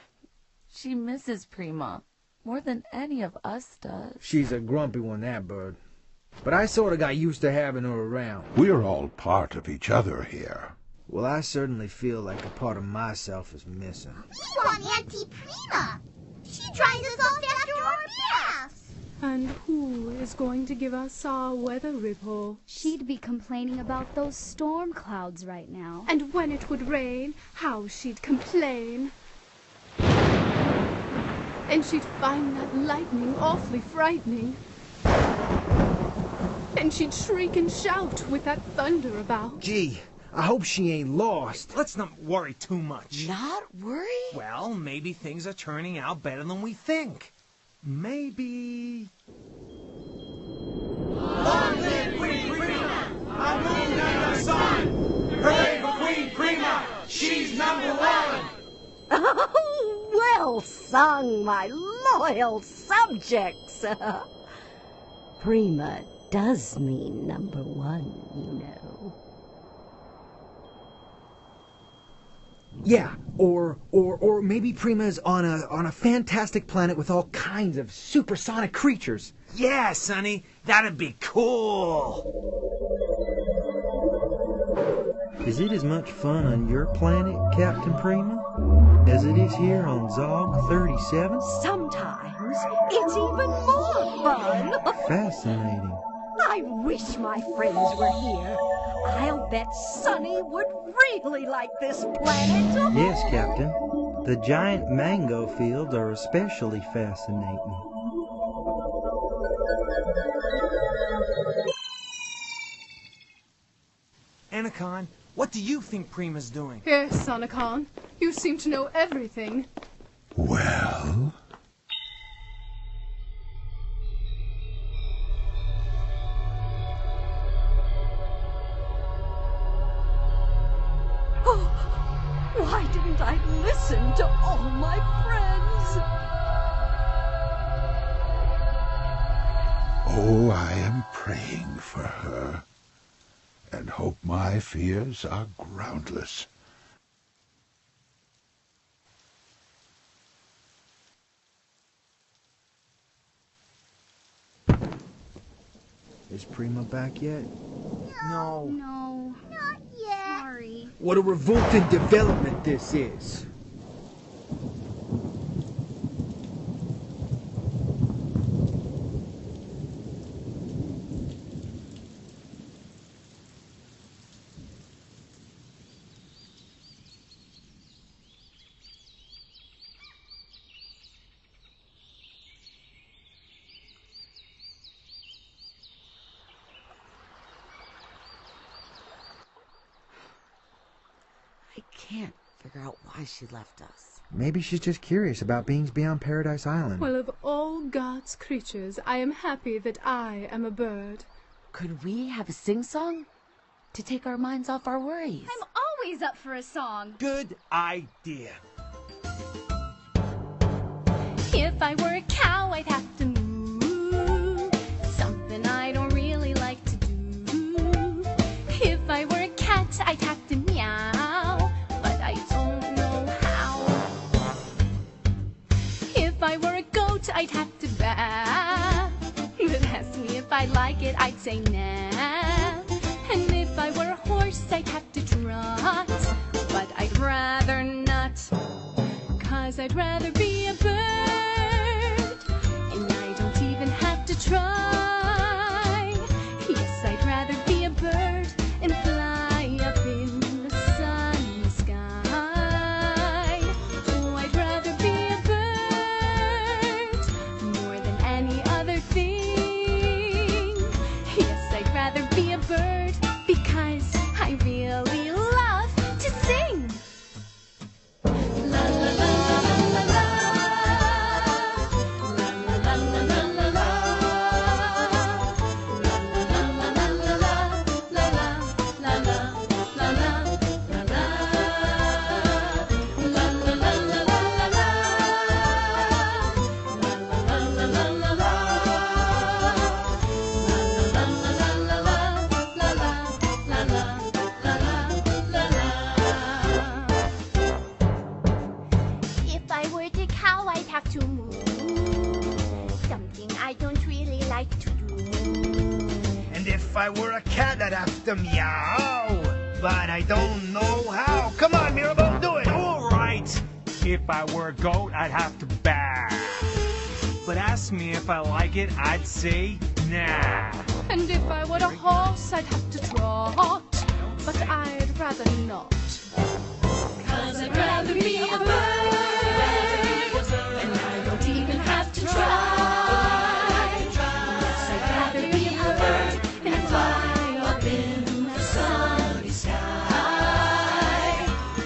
misses Prima more than any of us does. She's a grumpy one, that bird. But I sort of got used to having her around. We're all part of each other here. Well, I certainly feel like a part of myself is missing. We want Auntie Prima. She dries us off after our baths. And who is going to give us our weather report? She'd be complaining about those storm clouds right now. And when it would rain, how she'd complain. And she'd find that lightning awfully frightening. And she'd shriek and shout with that thunder about. Gee, I hope she ain't lost. Let's not worry too much. Not worry? Well, maybe things are turning out better than we think. Maybe... Long live Queen Prima! Our moon and our sun! Hooray for Queen Prima! She's #1! Oh, well sung, my loyal subjects. Prima does mean #1, you know. Yeah, or maybe Prima's on a fantastic planet with all kinds of supersonic creatures. Yeah, Sonny, that'd be cool. Is it as much fun on your planet, Captain Prima, as it is here on Zog 37? Sometimes it's even more fun. Fascinating. I wish my friends were here. I'll bet Sonny would really like this planet. Yes, Captain. The giant mango fields are especially fascinating. Anacon, what do you think Prima's doing? Yes, Anacon, you seem to know everything. Well? Why didn't I listen to all my friends? Oh, I am praying for her, and hope my fears are groundless. Is Prima back yet? No. No. Not yet. Sorry. What a revolting development this is. I can't figure out why she left us. Maybe she's just curious about beings beyond Paradise Island. Well, of all God's creatures, I am happy that I am a bird. Could we have a sing-song to take our minds off our worries? I'm always up for a song. Good idea. If I were a cow, I'd have to moo. Something I don't really like to do. If I were a cat, I'd have to meow. But I don't know how. If I were a goat, I'd have to baa. But ask me if I like it, I'd say nah. And if I were a horse, I'd have to trot. But I'd rather not. 'Cause I'd rather be a bird. And I don't even have to try. Yes, I'd rather be a bird and fly up in the sunny sky. Oh, I'd rather be a bird more than any other thing. Yes, I'd rather be a bird because I really love to sing. La la la la la la. La la la la la la. If I were a cow, I'd have to moo. Something I don't really like to do. And if I were a cat, I'd have to meow. But I don't know how. Come on, Mirabelle, do it. All right. If I were a goat, I'd have to baa. But ask me if I like it, I'd say nah. And if I were a horse, I'd have to trot. But I'd rather not. 'Cause I'd rather be a bird. And I don't even have to try. Yes, I'd rather be a bird and fly up in the sunny sky.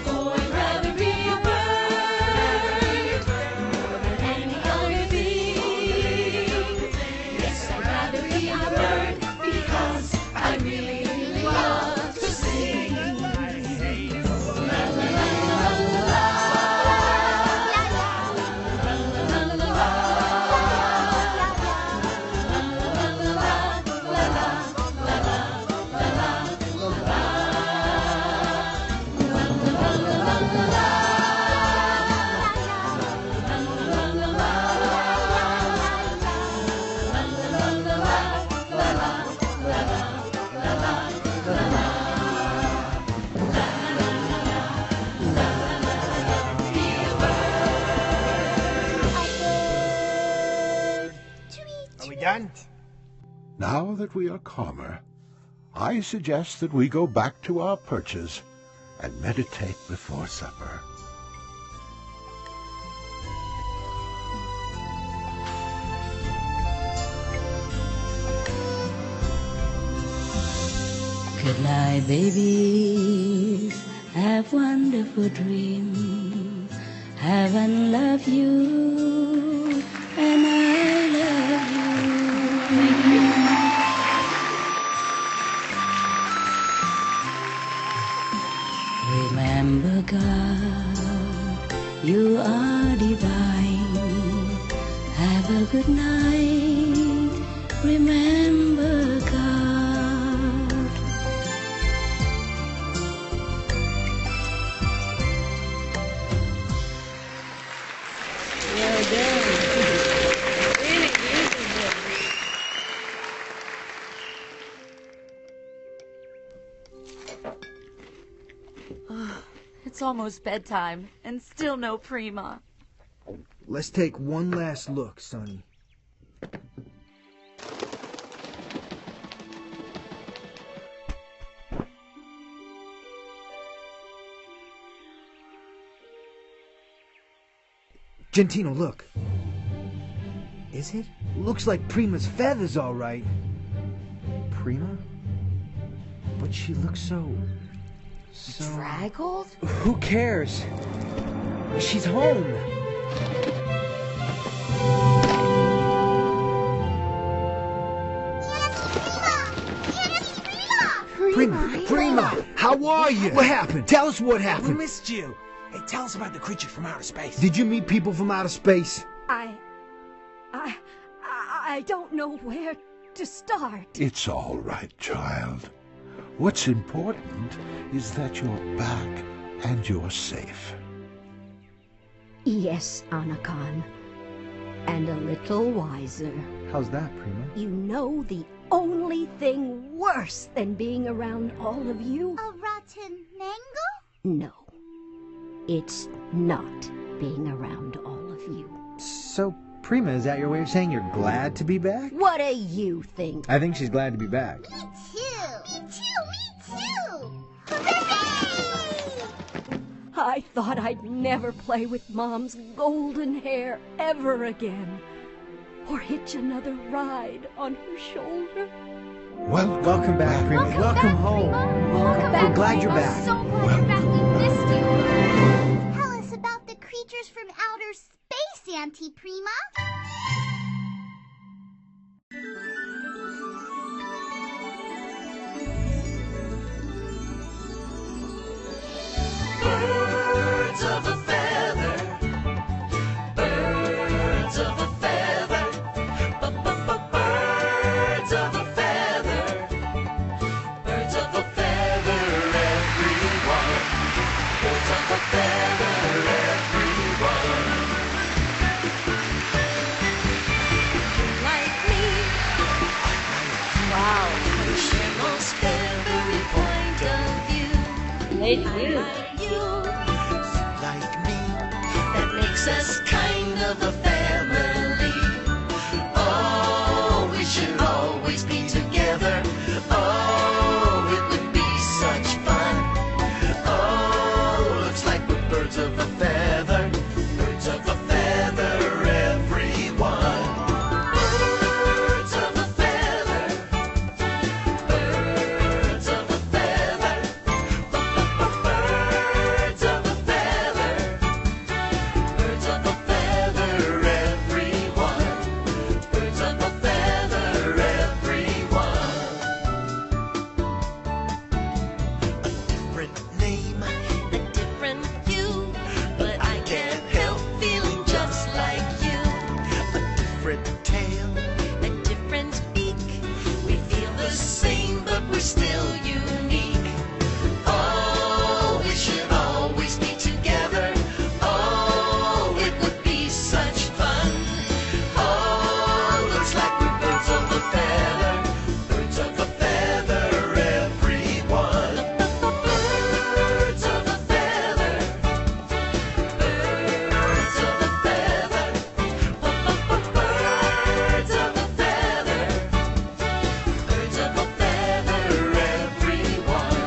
Oh, I'd rather be a bird more than any other thing. Yes, I'd rather be a bird because I really love to sing. La la la la la. Are we done? Now that we are calmer, I suggest that we go back to our perches and meditate before supper. Good night, babies. Have wonderful dreams. Heaven love you, and I love you. Thank you. Remember, God, you are divine. Have a good night. Remember, God. Well done. Really beautiful. It's almost bedtime, and still no Prima. Let's take one last look, Sonny. Gentino, look. Is it? Looks like Prima's feathers, all right. Prima? But she looks so... Draggled? Who cares? She's home. Prima, how are you? What happened? Tell us what We happened. missed you. Hey, tell us about the creature from outer space. Did you meet people from outer space? I don't know where to start. It's all right, child. What's important is that you're back and you're safe. Yes, Anakan. And a little wiser. How's that, Prima? You know the only thing worse than being around all of you? A rotten mango? No. It's not being around all of you. So, Prima, is that your way of saying you're glad to be back? What do you think? I think she's glad to be back. Me too! Hooray! I thought I'd never play with Mom's golden hair ever again. Or hitch another ride on her shoulder. Welcome back, Prima. Welcome home. Welcome back, We're glad you're Prima. back. So glad you're back. We missed you. Tell us about the creatures from outer space, Auntie Prima. Birds of a feather, birds of a feather, birds of a feather, birds of a feather, everyone, birds of a feather, everyone. It's you. Like me, that makes us kind of a family. Oh, we should always be together. Oh, it would be such fun. Oh, looks like we're birds of a feather. Birds of a feather, everyone. Birds of a feather. Birds of a feather. Birds of a feather. Birds of a feather, everyone. Birds of a feather, everyone. A different name, a different hue, but I can't help feeling just like you. A different tail, a different beak. We feel the same, but we're still unique. Oh, we should always be together. Oh, it would be such fun. Oh, looks like we're birds of a feather. Birds of a feather, everyone. Birds of a feather. Birds of a feather. Birds of a feather. Birds of a feather, everyone.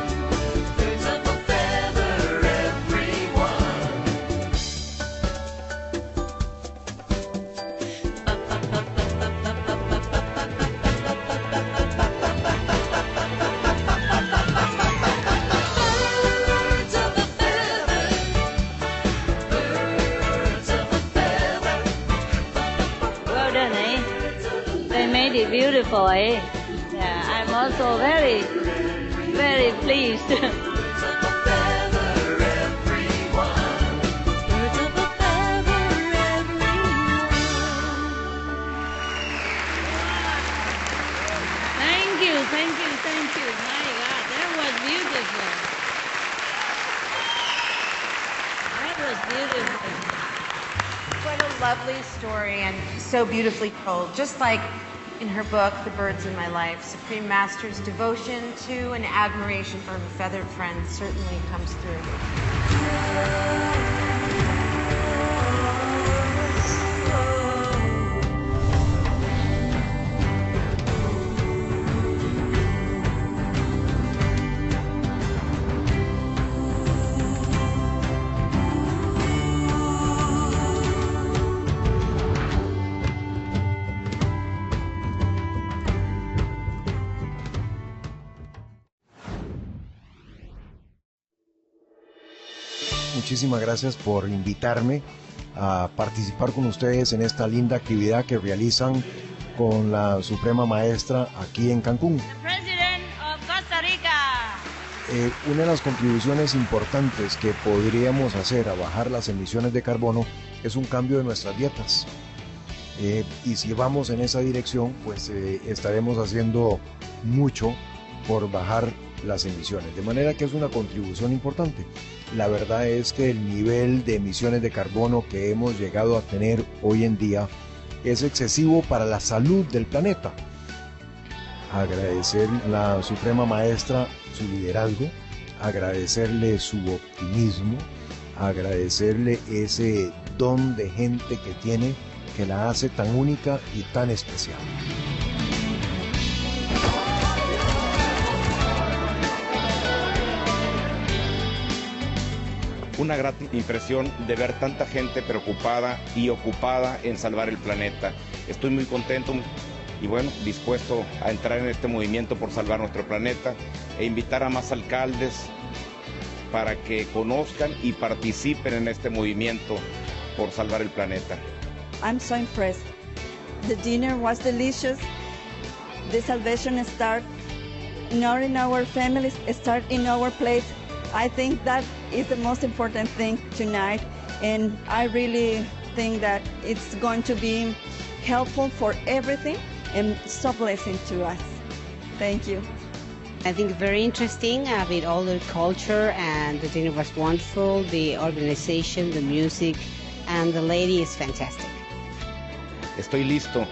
Birds of a feather, Well done, eh? They made it beautiful, eh? Yeah, I'm also very, very pleased. Thank you, thank you, thank you. My God, that was beautiful. That was beautiful. What a lovely story and so beautifully told. Just like in her book, The Birds in My Life, Supreme Master's devotion to and admiration for her feathered friends certainly comes through. Muchísimas gracias por invitarme a participar con ustedes en esta linda actividad que realizan con la Suprema Maestra aquí en Cancún. President of Costa Rica. Una de las contribuciones importantes que podríamos hacer a bajar las emisiones de carbono es un cambio de nuestras dietas. Y si vamos en esa dirección, pues estaremos haciendo mucho por bajar las emisiones, de manera que es una contribución importante. La verdad es que el nivel de emisiones de carbono que hemos llegado a tener hoy en día es excesivo para la salud del planeta. Agradecer a la Suprema Maestra su liderazgo, agradecerle su optimismo, agradecerle ese don de gente que tiene, que la hace tan única y tan especial. Una grata impresión de ver tanta gente preocupada y ocupada en salvar el planeta. Estoy muy contento y bueno, dispuesto a entrar en este movimiento por salvar nuestro planeta e invitar a más alcaldes para que conozcan y participen en este movimiento por salvar el planeta. I'm so impressed. The dinner was delicious. The salvation starts not in our families, start in our place. I think that is the most important thing tonight, and I really think that it's going to be helpful for everything and so blessing to us. Thank you. I think very interesting with all the culture, and the dinner was wonderful, the organization, the music, and the lady is fantastic. Estoy listo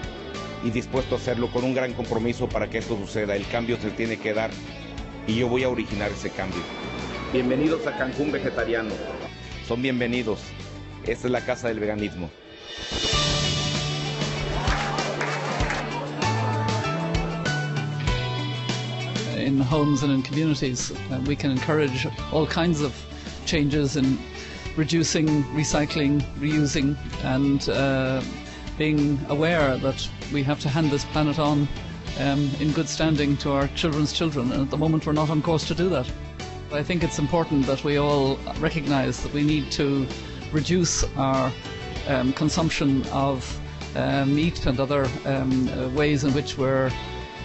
y dispuesto a hacerlo con un gran compromiso para que esto suceda. El cambio se tiene que dar y yo voy a originar ese cambio. Bienvenidos a Cancún vegetariano. Son bienvenidos. Esta es la casa del veganismo. In homes and in communities, we can encourage all kinds of changes in reducing, recycling, reusing, and being aware that we have to hand this planet on in good standing to our children's children, and at the moment we're not on course to do that. I think it's important that we all recognise that we need to reduce our consumption of meat and other ways in which we're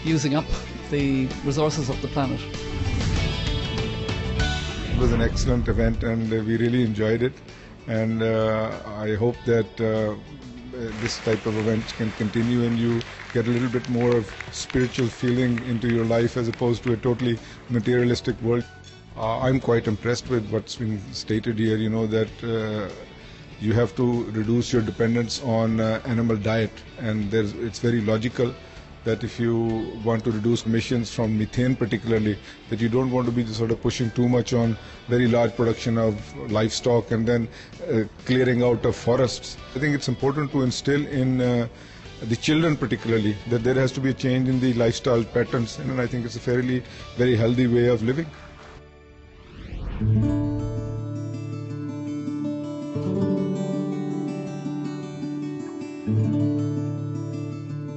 using up the resources of the planet. It was an excellent event and we really enjoyed it, and I hope that this type of events can continue and you get a little bit more of spiritual feeling into your life as opposed to a totally materialistic world. I'm quite impressed with what's been stated here, you know, that you have to reduce your dependence on animal diet, and it's very logical that if you want to reduce emissions from methane particularly, that you don't want to be sort of pushing too much on very large production of livestock and then clearing out of forests. I think it's important to instill in the children particularly that there has to be a change in the lifestyle patterns, and I think it's a very healthy way of living.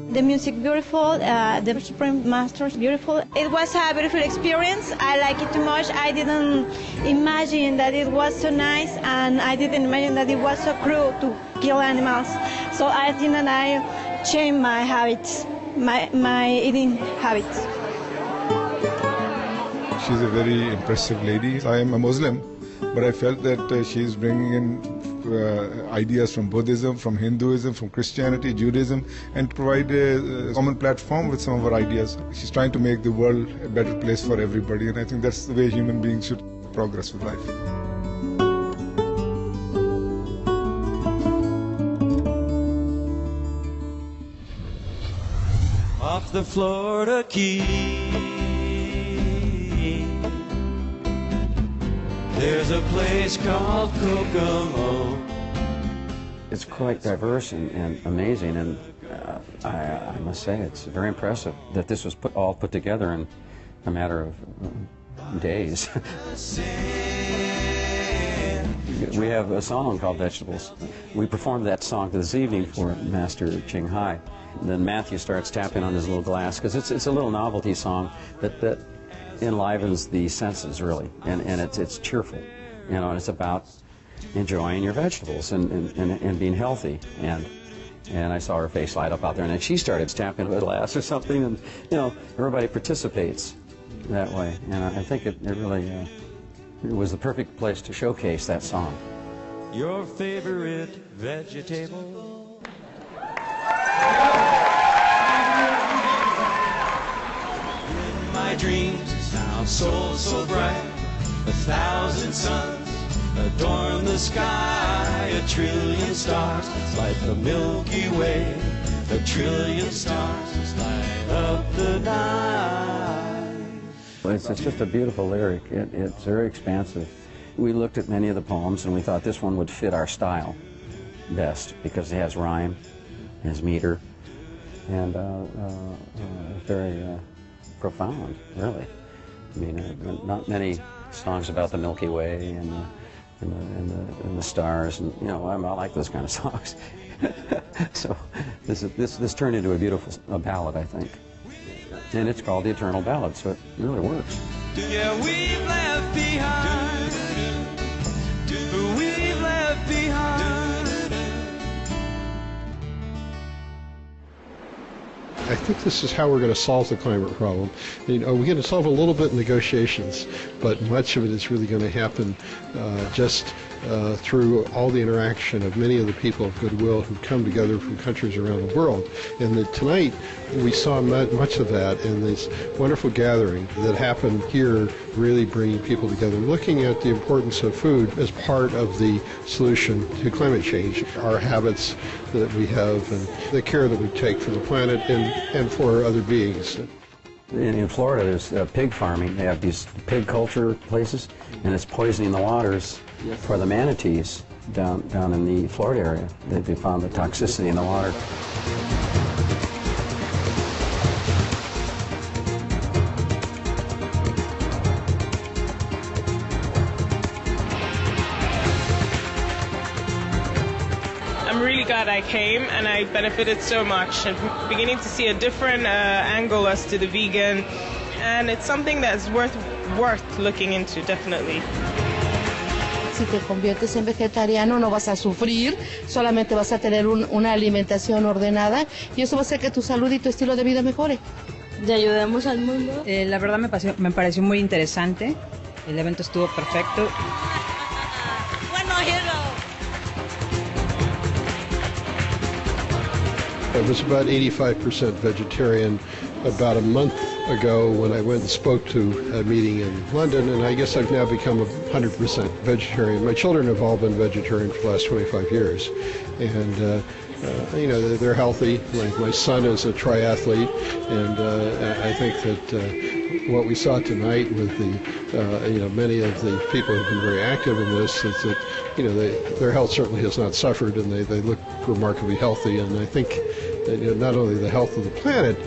The music beautiful, the Supreme Masters beautiful. It was a beautiful experience. I like it too much. I didn't imagine that it was so nice, and I didn't imagine that it was so cruel to kill animals. So I think that I changed my habits, my eating habits. She's a very impressive lady. I am a Muslim, but I felt that she's bringing in ideas from Buddhism, from Hinduism, from Christianity, Judaism, and provide a common platform with some of her ideas. She's trying to make the world a better place for everybody, and I think that's the way human beings should progress with life. Off the Florida Keys, there's a place called Kokomo. It's quite diverse and amazing, and I must say it's very impressive that this was all put together in a matter of days. We have a song called Vegetables. We performed that song this evening for Master Chinghai. Then Matthew starts tapping on his little glass, because it's a little novelty song that enlivens the senses, really, and it's cheerful, you know, and it's about enjoying your vegetables and being healthy, and I saw her face light up out there, and then she started tapping with a glass or something, and you know, everybody participates that way, and I think it really it was the perfect place to showcase that song. Your favorite vegetable? In my dreams now so bright, 1,000 suns adorn the sky, 1 trillion stars light the Milky Way, 1 trillion stars light up the night. It's just a beautiful lyric. It's very expansive. We looked at many of the poems and we thought this one would fit our style best because it has rhyme, has meter, and it's very profound, really. I mean, not many songs about the Milky Way and the stars, and you know, I like those kind of songs. So this turned into a beautiful ballad, I think, and it's called the Eternal Ballad, so it really works. Yeah, we've left behind. We've left behind. I think this is how we're going to solve the climate problem. You know, we're going to solve a little bit in negotiations, but much of it is really going to happen just through all the interaction of many of the people of goodwill who come together from countries around the world. And that tonight we saw much of that in this wonderful gathering that happened here, really bringing people together, looking at the importance of food as part of the solution to climate change, our habits that we have and the care that we take for the planet and for other beings. In Florida, there's pig farming. They have these pig culture places, and it's poisoning the waters for the manatees down in the Florida area. They found the toxicity in the water. I'm really glad I came, and I benefited so much. I'm beginning to see a different angle as to the vegan, and it's something that's worth looking into, definitely. Si te conviertes en vegetariano no vas a sufrir, solamente vas a tener una alimentación ordenada y eso va a hacer que tu salud y tu estilo de vida mejore. Y ayudemos al mundo. La verdad me pareció muy interesante, el evento estuvo perfecto. It was about 85% vegetarian about a month ago when I went and spoke to a meeting in London, and I guess I've now become 100% vegetarian. My children have all been vegetarian for the last 25 years, and you know, they're healthy. My son is a triathlete, and I think that what we saw tonight with the, you know, many of the people who've been very active in this is that, you know, their health certainly has not suffered, and they look remarkably healthy. And I think that, you know, not only the health of the planet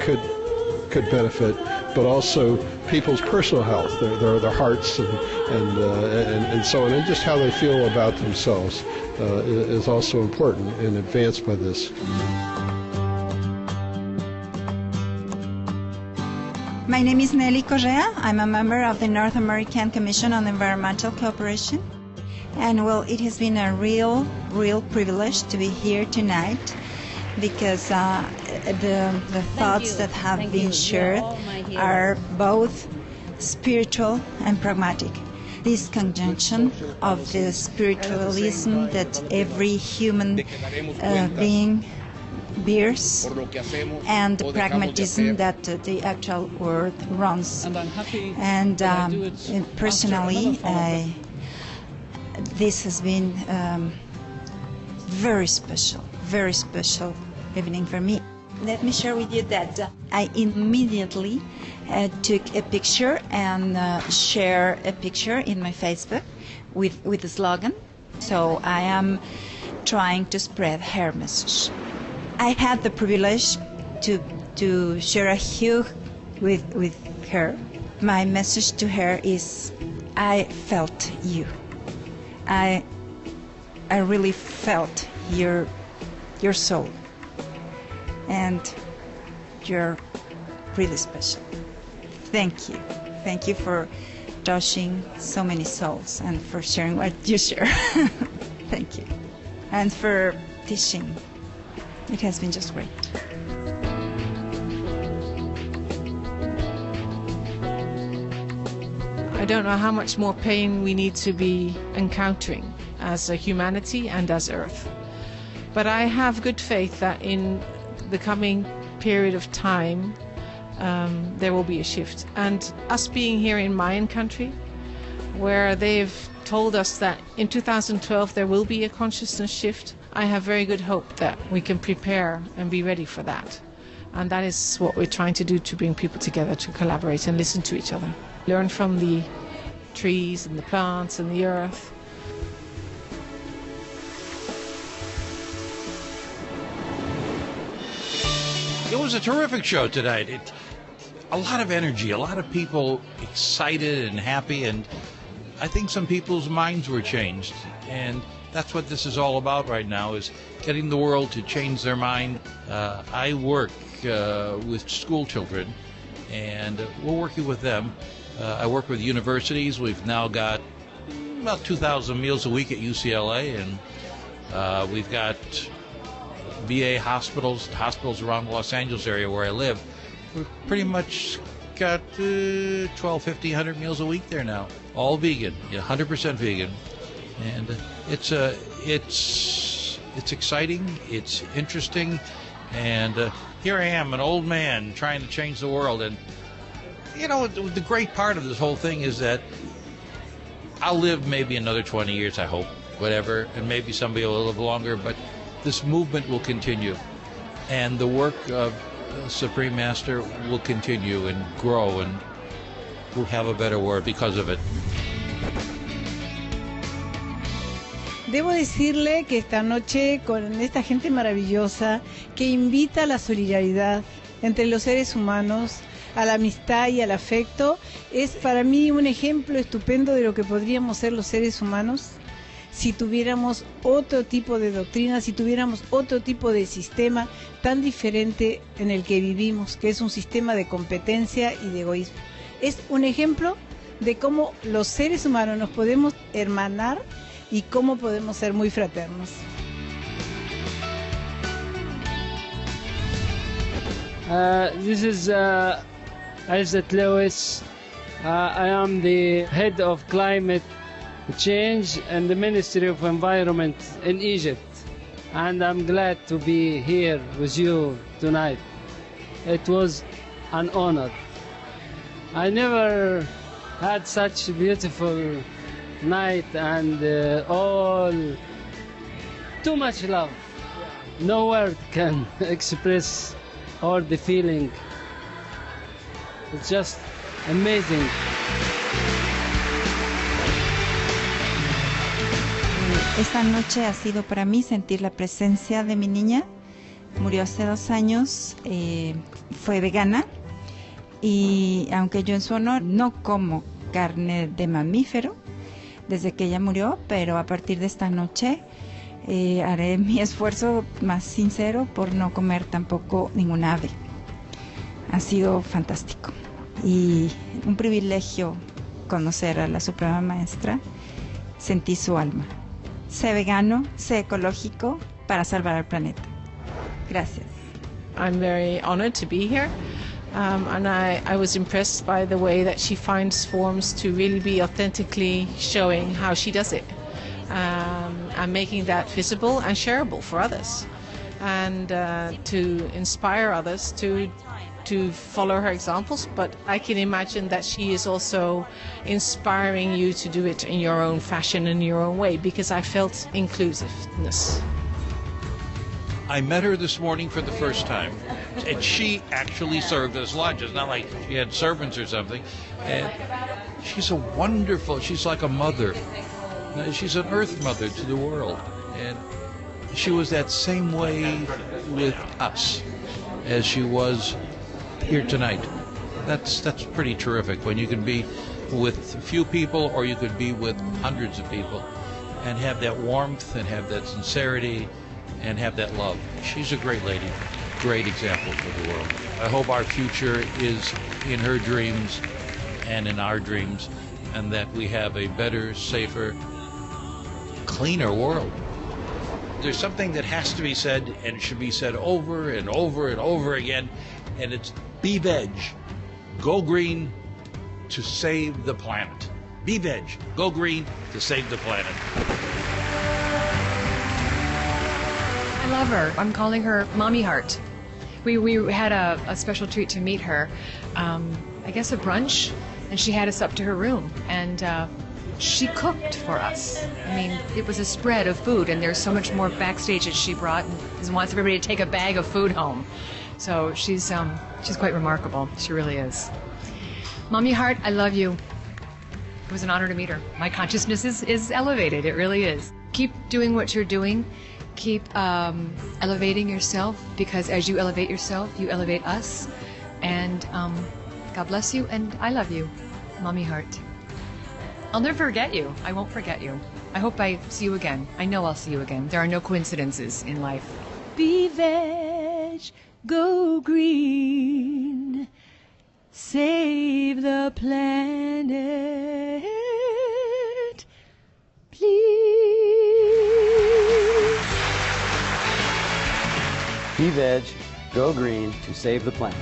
could benefit, but also people's personal health, their hearts and so on, and just how they feel about themselves is also important and advanced by this. My name is Nelly Correa. I'm a member of the North American Commission on Environmental Cooperation. And well, it has been a real privilege to be here tonight, because the thoughts that have been shared are both spiritual and pragmatic. This conjunction of the spiritualism that every human being bears and the pragmatism that the actual world runs. And personally, this has been very special evening for me. Let me share with you that I immediately took a picture and share a picture in my Facebook with the slogan. So I am trying to spread her message. I had the privilege to share a hug with her. My message to her is, I felt you. I really felt your soul, and you're really special. Thank you for touching so many souls and for sharing what you share. Thank you, and for teaching. It has been just great. I don't know how much more pain we need to be encountering as a humanity and as Earth. But I have good faith that in the coming period of time, there will be a shift. And us being here in Mayan country, where they've told us that in 2012 there will be a consciousness shift, I have very good hope that we can prepare and be ready for that. And that is what we're trying to do, to bring people together to collaborate and listen to each other. Learn from the trees and the plants and the earth. It was a terrific show tonight. A lot of energy, a lot of people excited and happy, and I think some people's minds were changed. And that's what this is all about right now, is getting the world to change their mind. I work with school children, and we're working with them. I work with universities. We've now got about 2,000 meals a week at UCLA, and we've got VA hospitals around the Los Angeles area where I live. We've pretty much got 1,200 meals a week there now, all vegan, 100% vegan, and it's exciting, it's interesting, and here I am, an old man trying to change the world. And you know, the great part of this whole thing is that I'll live maybe another 20 years, I hope, whatever, and maybe somebody will live longer, but this movement will continue. And the work of Supreme Master will continue and grow, and we'll have a better world because of it. Debo decirle que esta noche con esta gente maravillosa que invita a la solidaridad entre los seres humanos, a la amistad y al afecto, es para mí un ejemplo estupendo de lo que podríamos ser los seres humanos si tuviéramos otro tipo de doctrina, si tuviéramos otro tipo de sistema tan diferente en el que vivimos, que es un sistema de competencia y de egoísmo. Es un ejemplo de cómo los seres humanos nos podemos hermanar y cómo podemos ser muy fraternos. This is Isaac Lewis. I am the head of climate change and the Ministry of Environment in Egypt, and I'm glad to be here with you tonight. It was an honor. I never had such a beautiful night and all too much love. No word can express all the feeling. It's just amazing. Esta noche ha sido para mí sentir la presencia de mi niña. Murió hace 2 años, fue vegana y aunque yo en su honor no como carne de mamífero desde que ella murió, pero a partir de esta noche haré mi esfuerzo más sincero por no comer tampoco ningún ave. Ha sido fantástico y un privilegio conocer a la Suprema Maestra. Sentí su alma. Sé vegano, sé ecológico para salvar al planeta. Gracias. I'm very honored to be here. And I was impressed by the way that she finds forms to really be authentically showing how she does it, and making that visible and shareable for others, and to inspire others to follow her examples. But I can imagine that she is also inspiring you to do it in your own fashion, in your own way, because I felt inclusiveness. I met her this morning for the first time, and she actually served us lunch. It's not like she had servants or something. And she's she's like a mother. She's an earth mother to the world. And she was that same way with us as she was here tonight. That's pretty terrific when you can be with a few people or you could be with hundreds of people and have that warmth and have that sincerity and have that love. She's a great lady, great example for the world. I hope our future is in her dreams and in our dreams, and that we have a better, safer, cleaner world. There's something that has to be said, and it should be said over and over and over again, and it's be veg, go green to save the planet. Be veg, go green to save the planet. I love her. I'm calling her Mommy Heart. We had a special treat to meet her, I guess a brunch, and she had us up to her room, and she cooked for us. I mean, it was a spread of food, and there's so much more backstage that she brought, and wants everybody to take a bag of food home. So she's quite remarkable. She really is. Mommy Heart, I love you. It was an honor to meet her. My consciousness is elevated. It really is. Keep doing what you're doing. Keep elevating yourself, because as you elevate yourself, you elevate us. And God bless you, and I love you, Mommy Heart. I'll never forget you. I won't forget you. I hope I see you again. I know I'll see you again. There are no coincidences in life. Be veg, go green, save the planet, please. Be veg, go green to save the planet.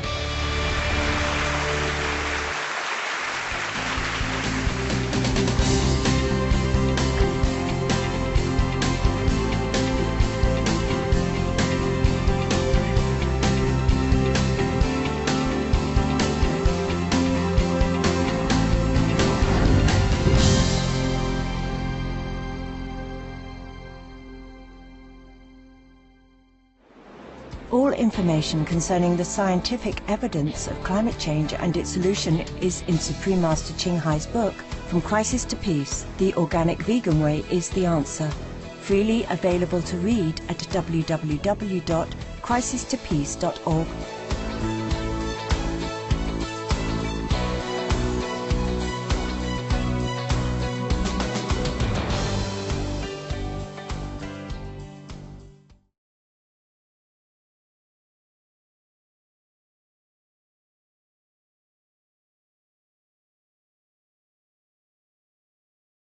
All information concerning the scientific evidence of climate change and its solution is in Supreme Master Chinghai's book, From Crisis to Peace, The Organic Vegan Way is the Answer. Freely available to read at www.crisistopeace.org.